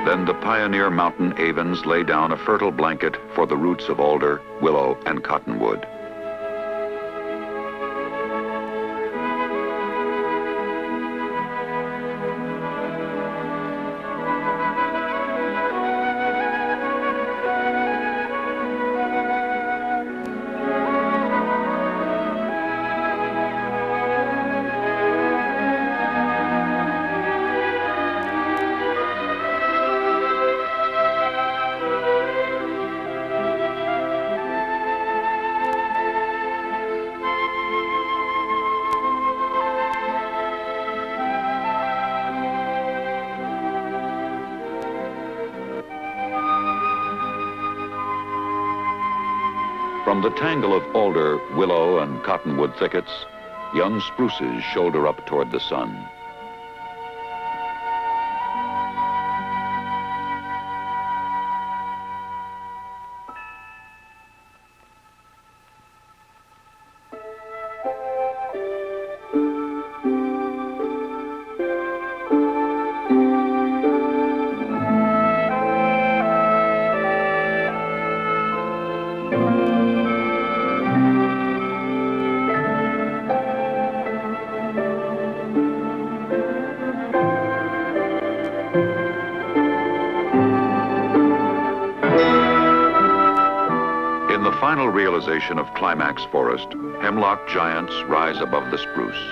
Then the pioneer mountain avens lay down a fertile blanket for the roots of alder, willow, and cottonwood. From the tangle of alder, willow, and cottonwood thickets, young spruces shoulder up toward the sun. In the final realization of climax forest, hemlock giants rise above the spruce.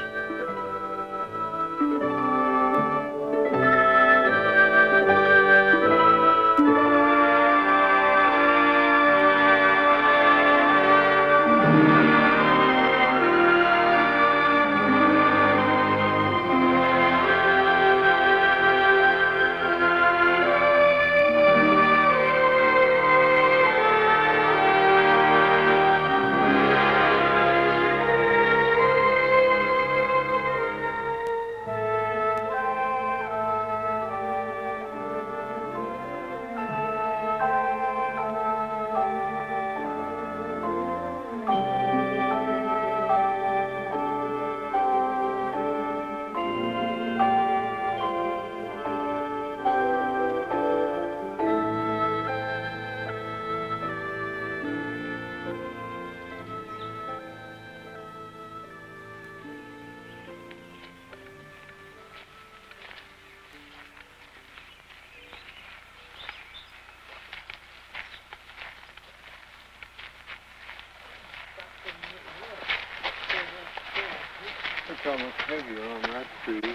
It's almost heavier on that tree than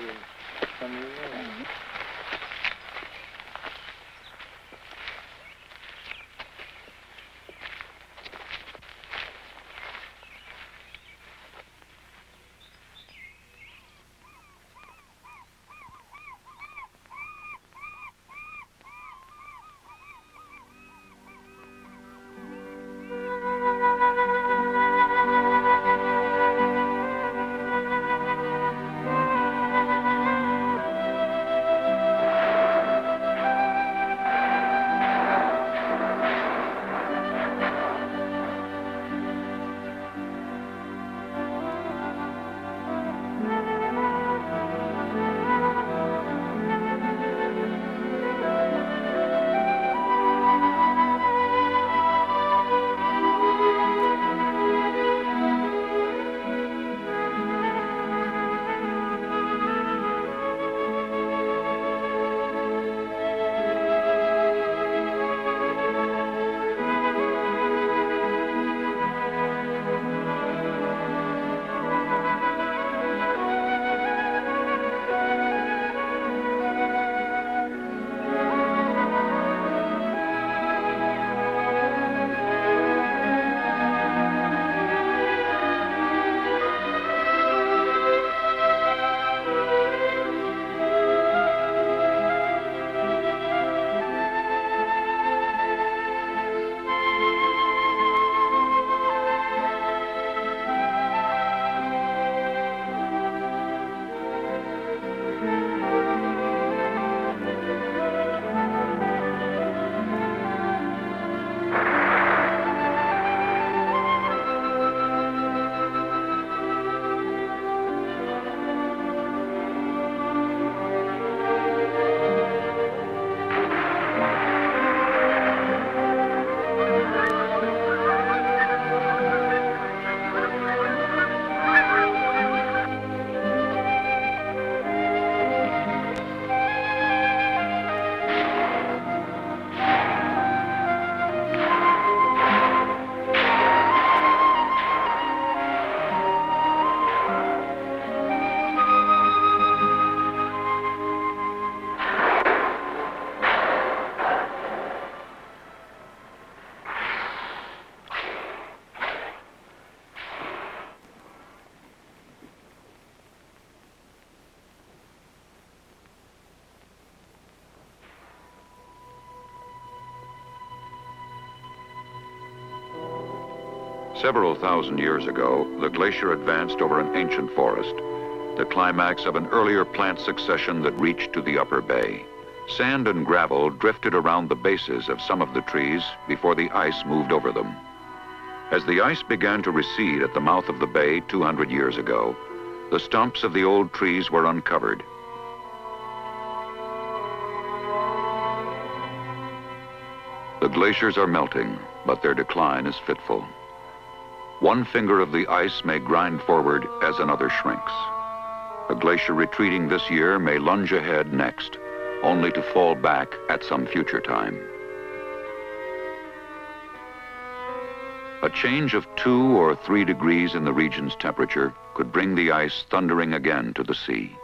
some of the others.
Several thousand years ago, the glacier advanced over an ancient forest, the climax of an earlier plant succession that reached to the upper bay. Sand and gravel drifted around the bases of some of the trees before the ice moved over them. As the ice began to recede at the mouth of the bay 200 years ago, the stumps of the old trees were uncovered. The glaciers are melting, but their decline is fitful. One finger of the ice may grind forward as another shrinks. A glacier retreating this year may lunge ahead next, only to fall back at some future time. A change of 2 or 3 degrees in the region's temperature could bring the ice thundering again to the sea.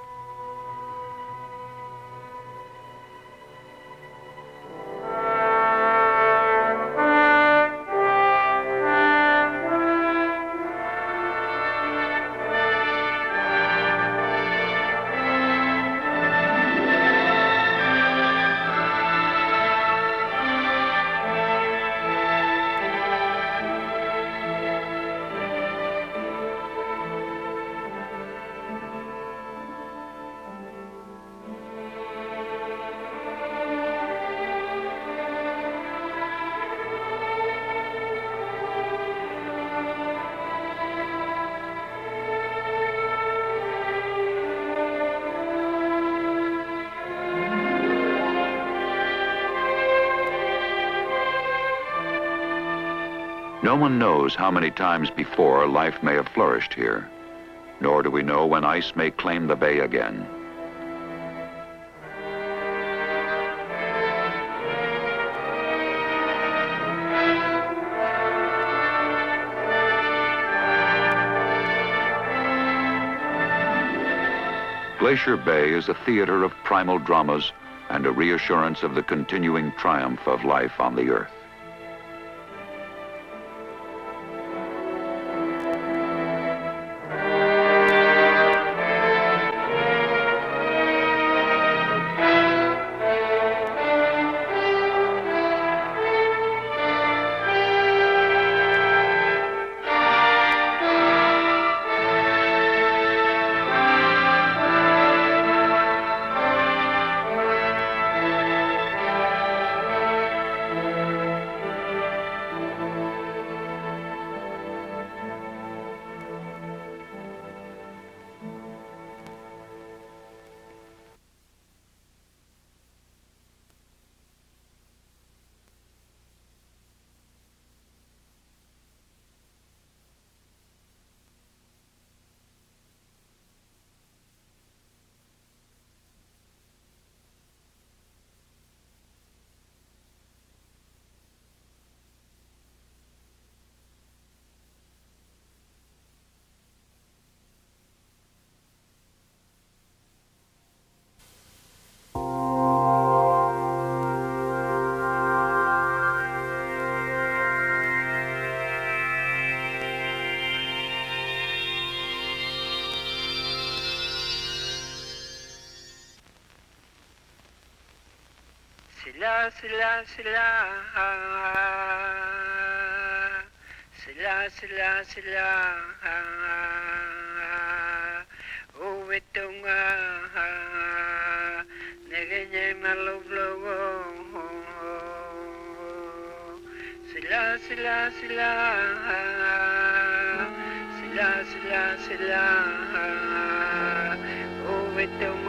No one knows how many times before life may have flourished here, nor do we know when ice may claim the bay again. Glacier Bay is a theater of primal dramas and a reassurance of the continuing triumph of life on the Earth.
Sila, sila, sila, sila, sila, sila, uwitong naganyang nalublogo. Sila, sila, sila, sila, sila, sila, uwitong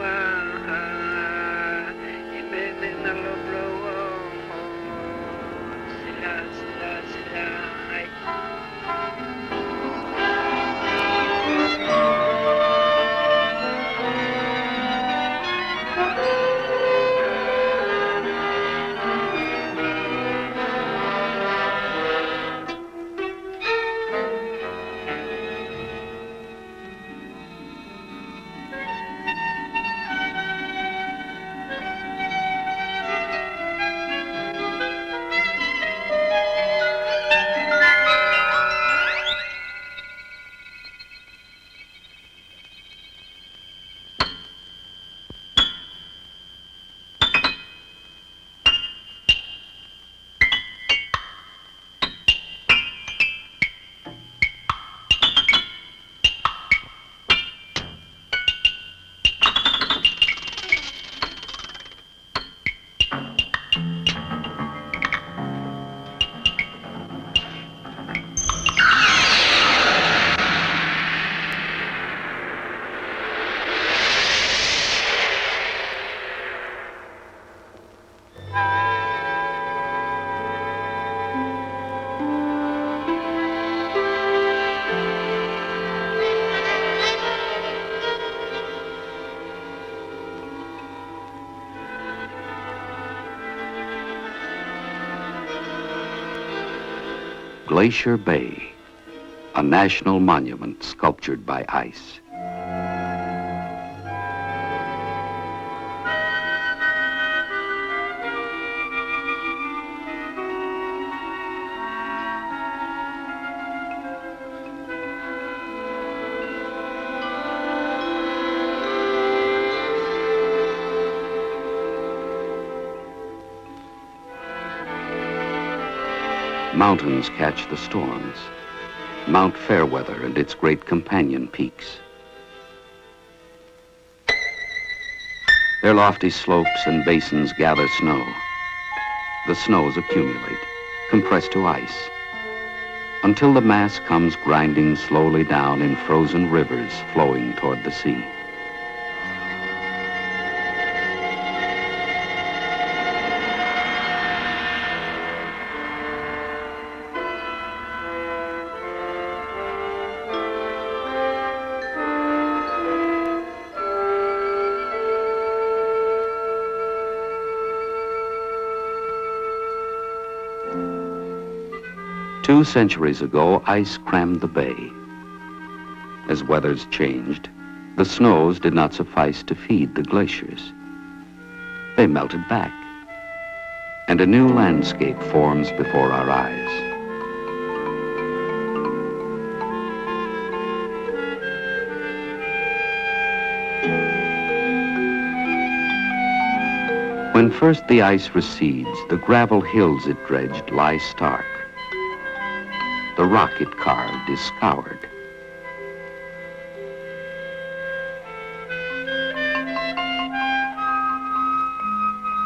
Glacier Bay, a national monument sculptured by ice. Mountains catch the storms. Mount Fairweather and its great companion peaks. Their lofty slopes and basins gather snow. The snows accumulate, compressed to ice, until the mass comes grinding slowly down in frozen rivers flowing toward the sea. Two centuries ago, ice crammed the bay. As weathers changed, the snows did not suffice to feed the glaciers. They melted back, and a new landscape forms before our eyes. When first the ice recedes, the gravel hills it dredged lie stark. The rock it carved is scoured.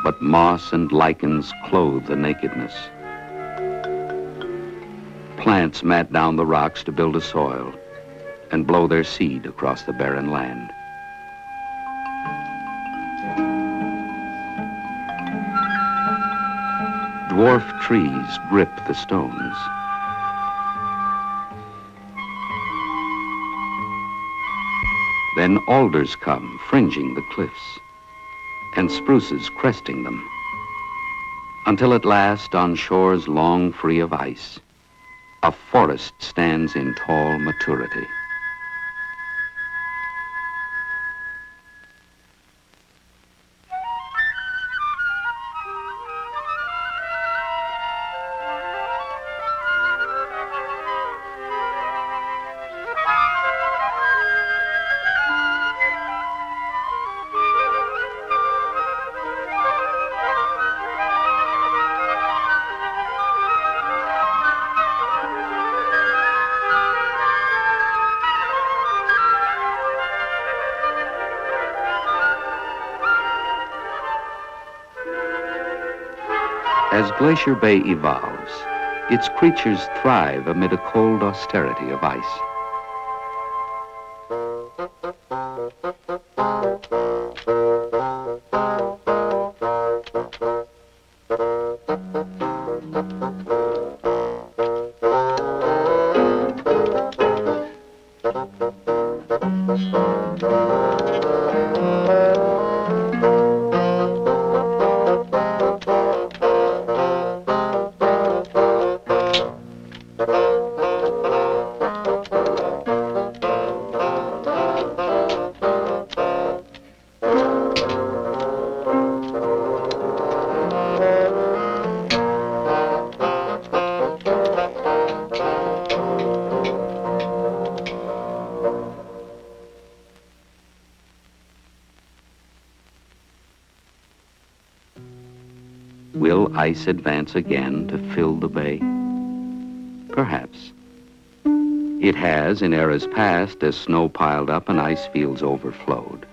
But moss and lichens clothe the nakedness. Plants mat down the rocks to build a soil and blow their seed across the barren land. Dwarf trees grip the stones. Then alders come, fringing the cliffs, and spruces cresting them, until at last, on shores long free of ice, a forest stands in tall maturity. As Glacier Bay evolves, its creatures thrive amid a cold austerity of ice. Will ice advance again to fill the bay? Perhaps. It has in eras past as snow piled up and ice fields overflowed.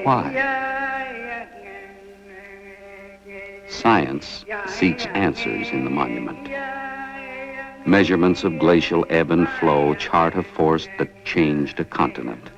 Why? Science seeks answers in the monument. Measurements of glacial ebb and flow chart a force that changed a continent.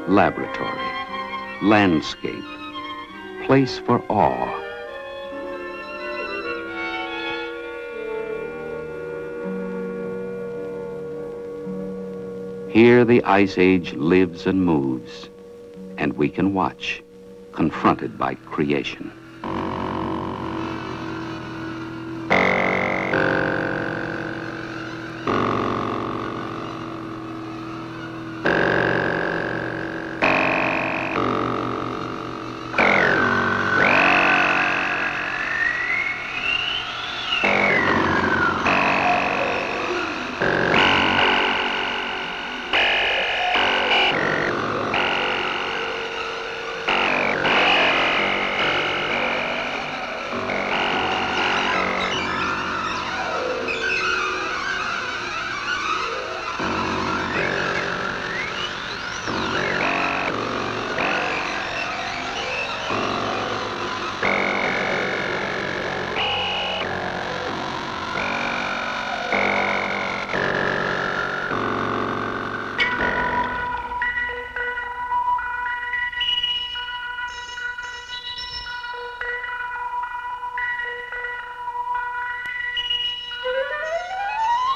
laboratory, landscape, place for awe. Here the Ice Age lives and moves, and we can watch, confronted by creation.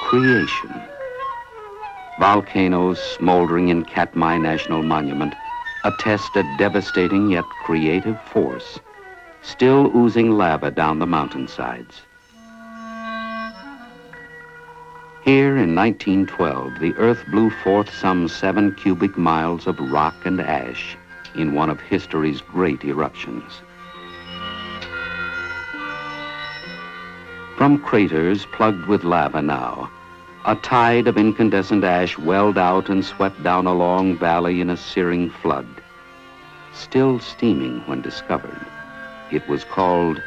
Creation. Volcanoes smoldering in Katmai National Monument attest a devastating yet creative force, still oozing lava down the mountainsides. Here in 1912, the Earth blew forth some 7 cubic miles of rock and ash in one of history's great eruptions. From craters plugged with lava now, a tide of incandescent ash welled out and swept down a long valley in a searing flood. Still steaming when discovered, it was called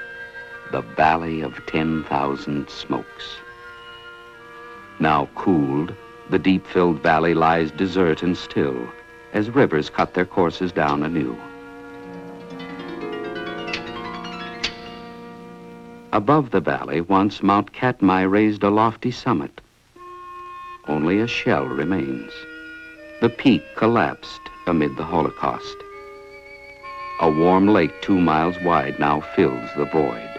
the Valley of 10,000 Smokes. Now cooled, the deep-filled valley lies desert and still as rivers cut their courses down anew. Above the valley, once Mount Katmai raised a lofty summit. Only a shell remains. The peak collapsed amid the Holocaust. A warm lake 2 miles wide now fills the void.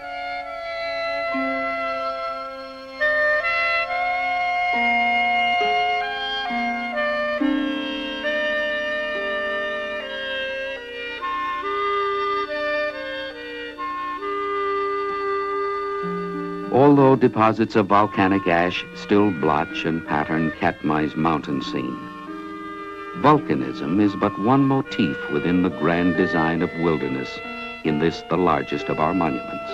Although deposits of volcanic ash still blotch and pattern Katmai's mountain scene, volcanism is but one motif within the grand design of wilderness in this, the largest of our monuments.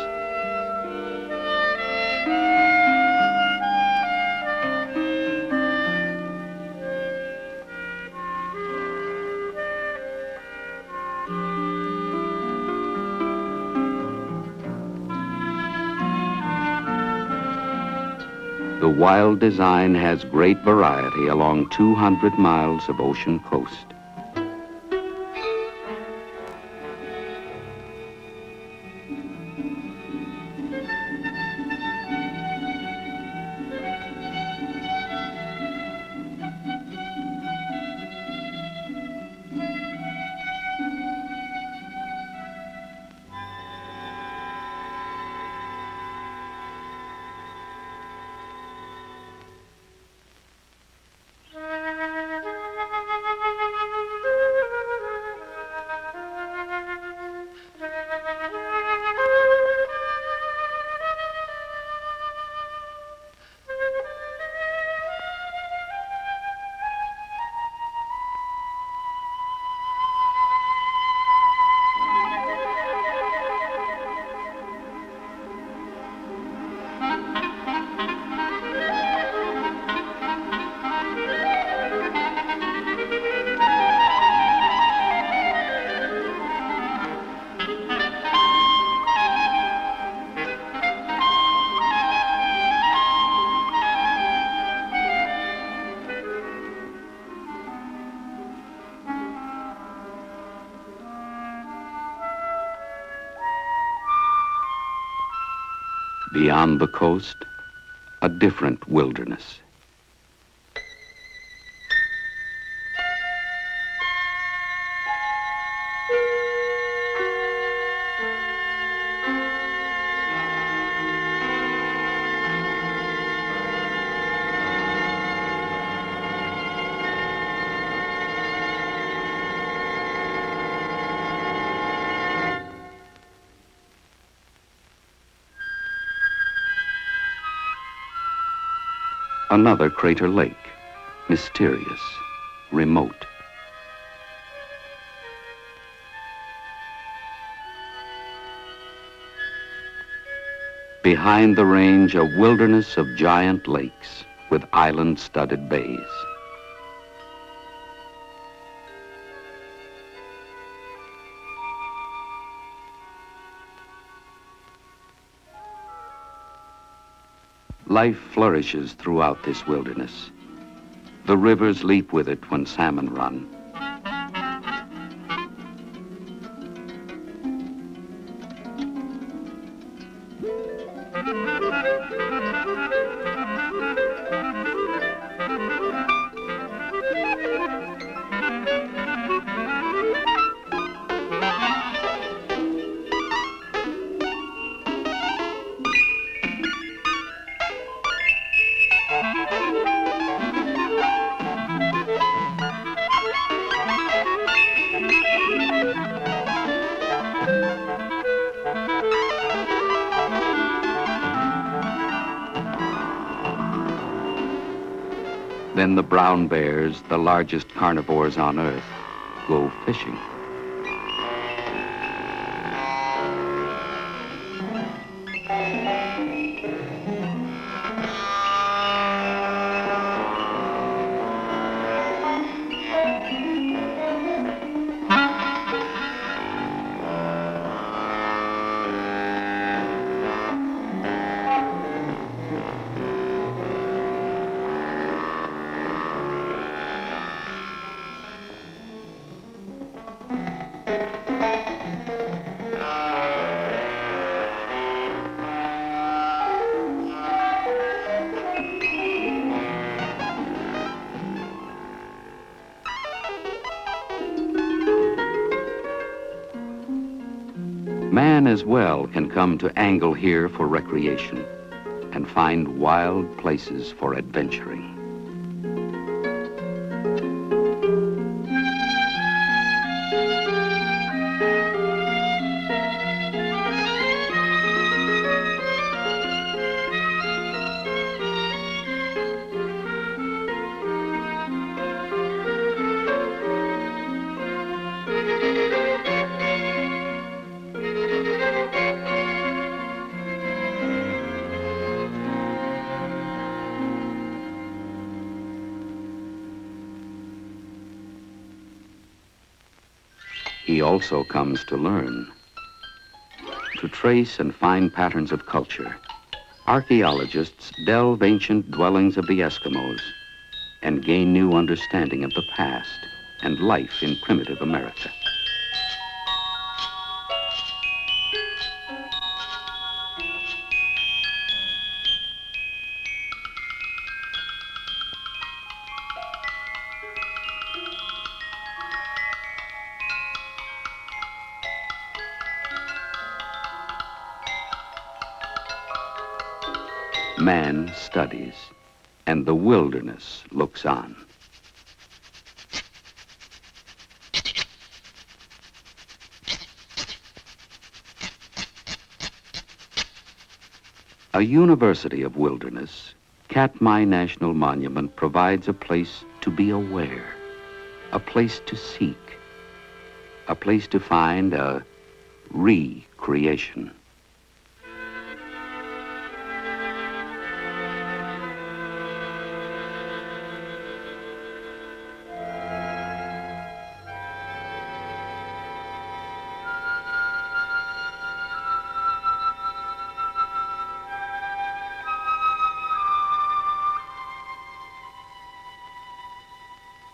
The wild design has great variety along 200 miles of ocean coast. Beyond the coast, a different wilderness. Another crater lake, mysterious, remote. Behind the range, a wilderness of giant lakes with island-studded bays. Life flourishes throughout this wilderness. The rivers leap with it when salmon run. Then the brown bears, the largest carnivores on Earth, go fishing. Man as well can come to angle here for recreation and find wild places for adventuring. He also comes to learn, to trace and find patterns of culture. Archaeologists delve ancient dwellings of the Eskimos and gain new understanding of the past and life in primitive America. Man studies, and the wilderness looks on. A university of wilderness, Katmai National Monument provides a place to be aware, a place to seek, a place to find a recreation.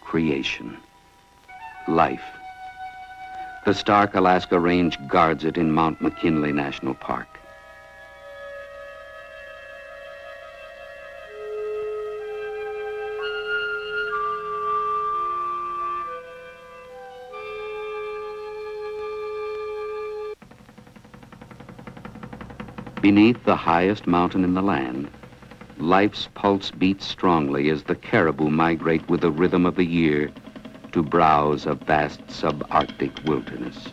Creation, life. The stark Alaska Range guards it in Mount McKinley National Park. Beneath the highest mountain in the land, life's pulse beats strongly as the caribou migrate with the rhythm of the year to browse a vast subarctic wilderness.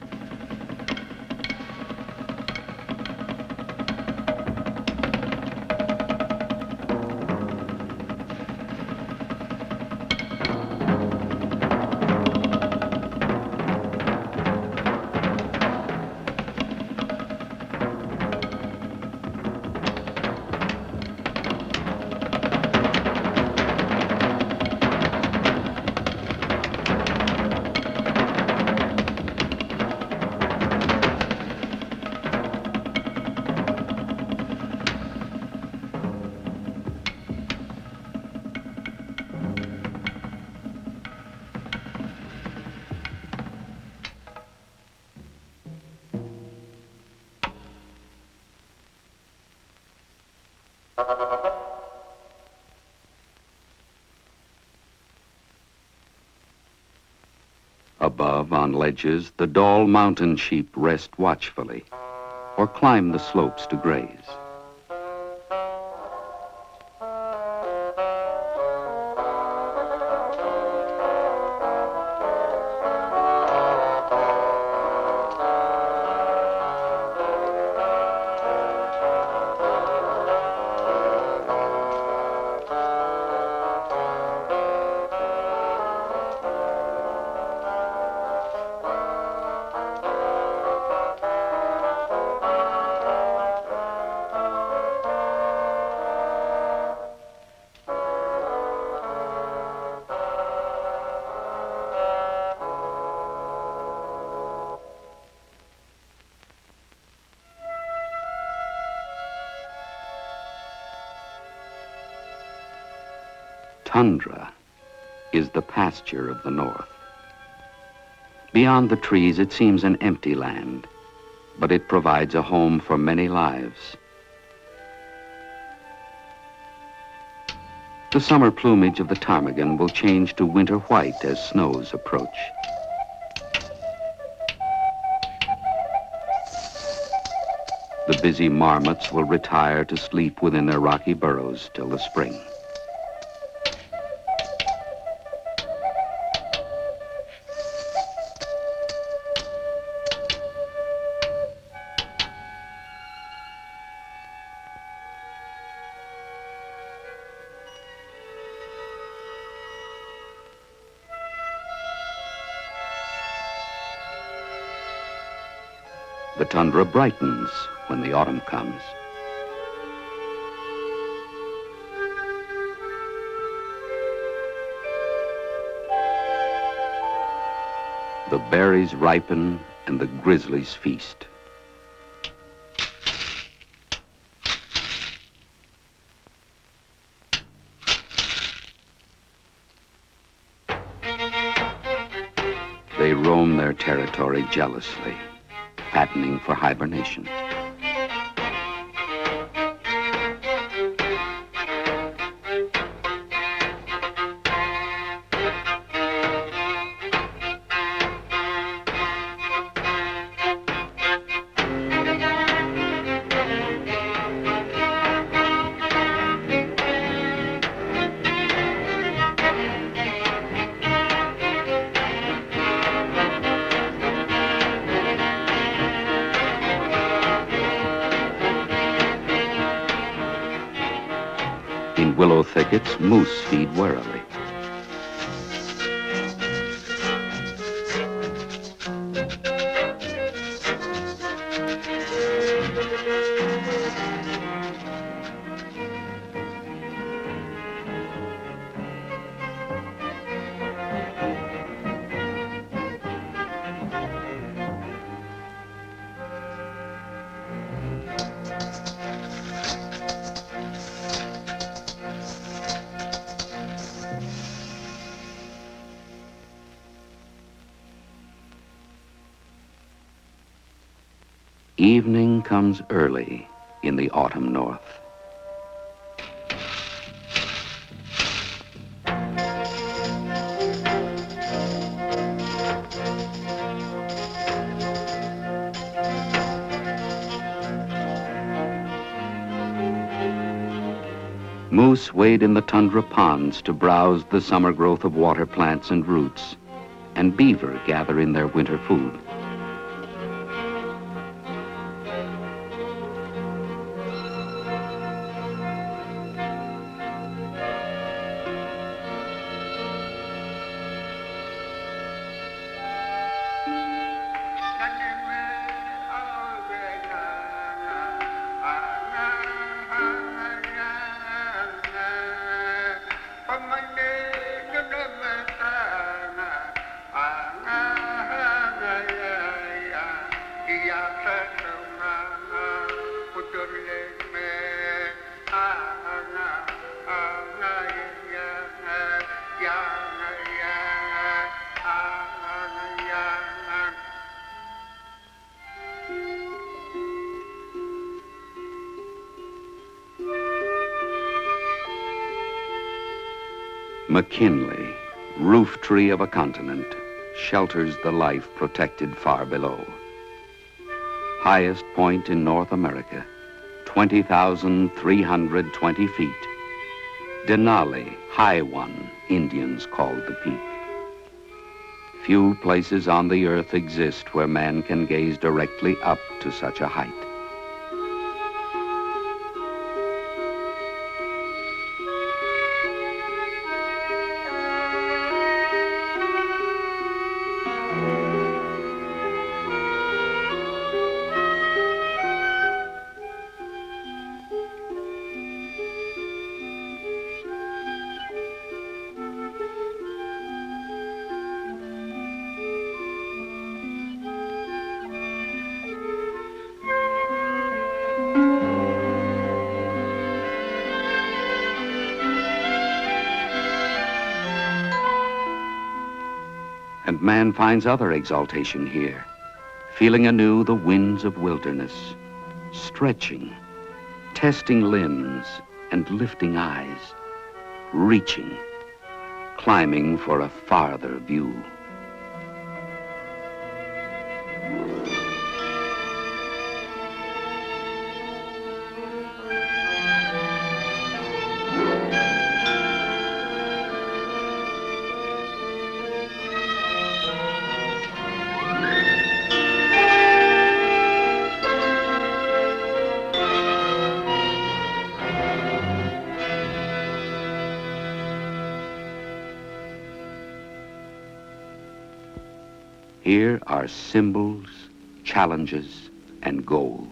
Above, on ledges, the Dall mountain sheep rest watchfully or climb the slopes to graze. Tundra is the pasture of the north. Beyond the trees, it seems an empty land, but it provides a home for many lives. The summer plumage of the ptarmigan will change to winter white as snows approach. The busy marmots will retire to sleep within their rocky burrows till the spring. The tundra brightens when the autumn comes. The berries ripen and the grizzlies feast. They roam their territory jealously, fattening for hibernation. In willow thickets, moose feed warily. Evening comes early in the autumn north. Moose wade in the tundra ponds to browse the summer growth of water plants and roots, and beaver gather in their winter food. McKinley, roof tree of a continent, shelters the life protected far below. Highest point in North America, 20,320 feet. Denali, High One, Indians called the peak. Few places on the earth exist where man can gaze directly up to such a height. And man finds other exaltation here, feeling anew the winds of wilderness, stretching, testing limbs and lifting eyes, reaching, climbing for a farther view. Here are symbols, challenges, and goals.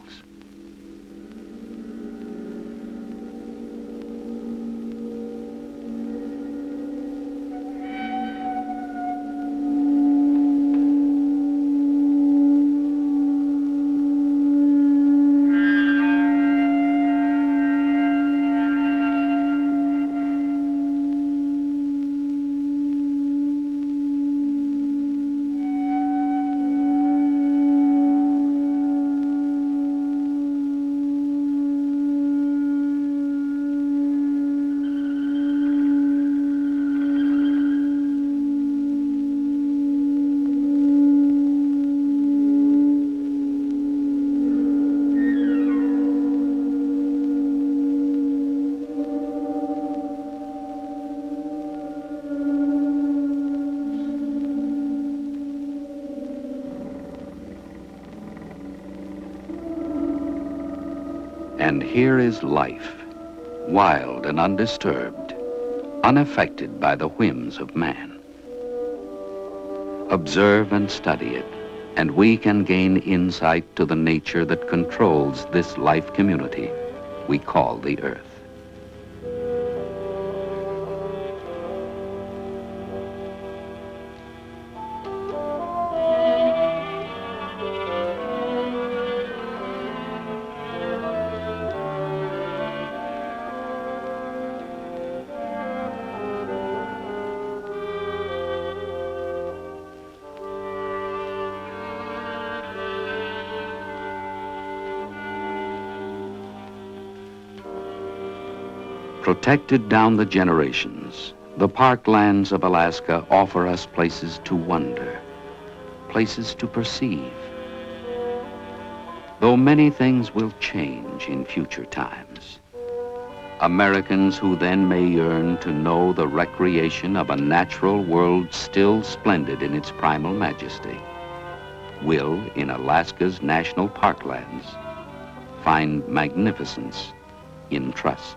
And here is life, wild and undisturbed, unaffected by the whims of man. Observe and study it, and we can gain insight to the nature that controls this life community we call the earth. Protected down the generations, the parklands of Alaska offer us places to wonder, places to perceive. Though many things will change in future times, Americans who then may yearn to know the recreation of a natural world still splendid in its primal majesty will, in Alaska's national parklands, find magnificence in trust.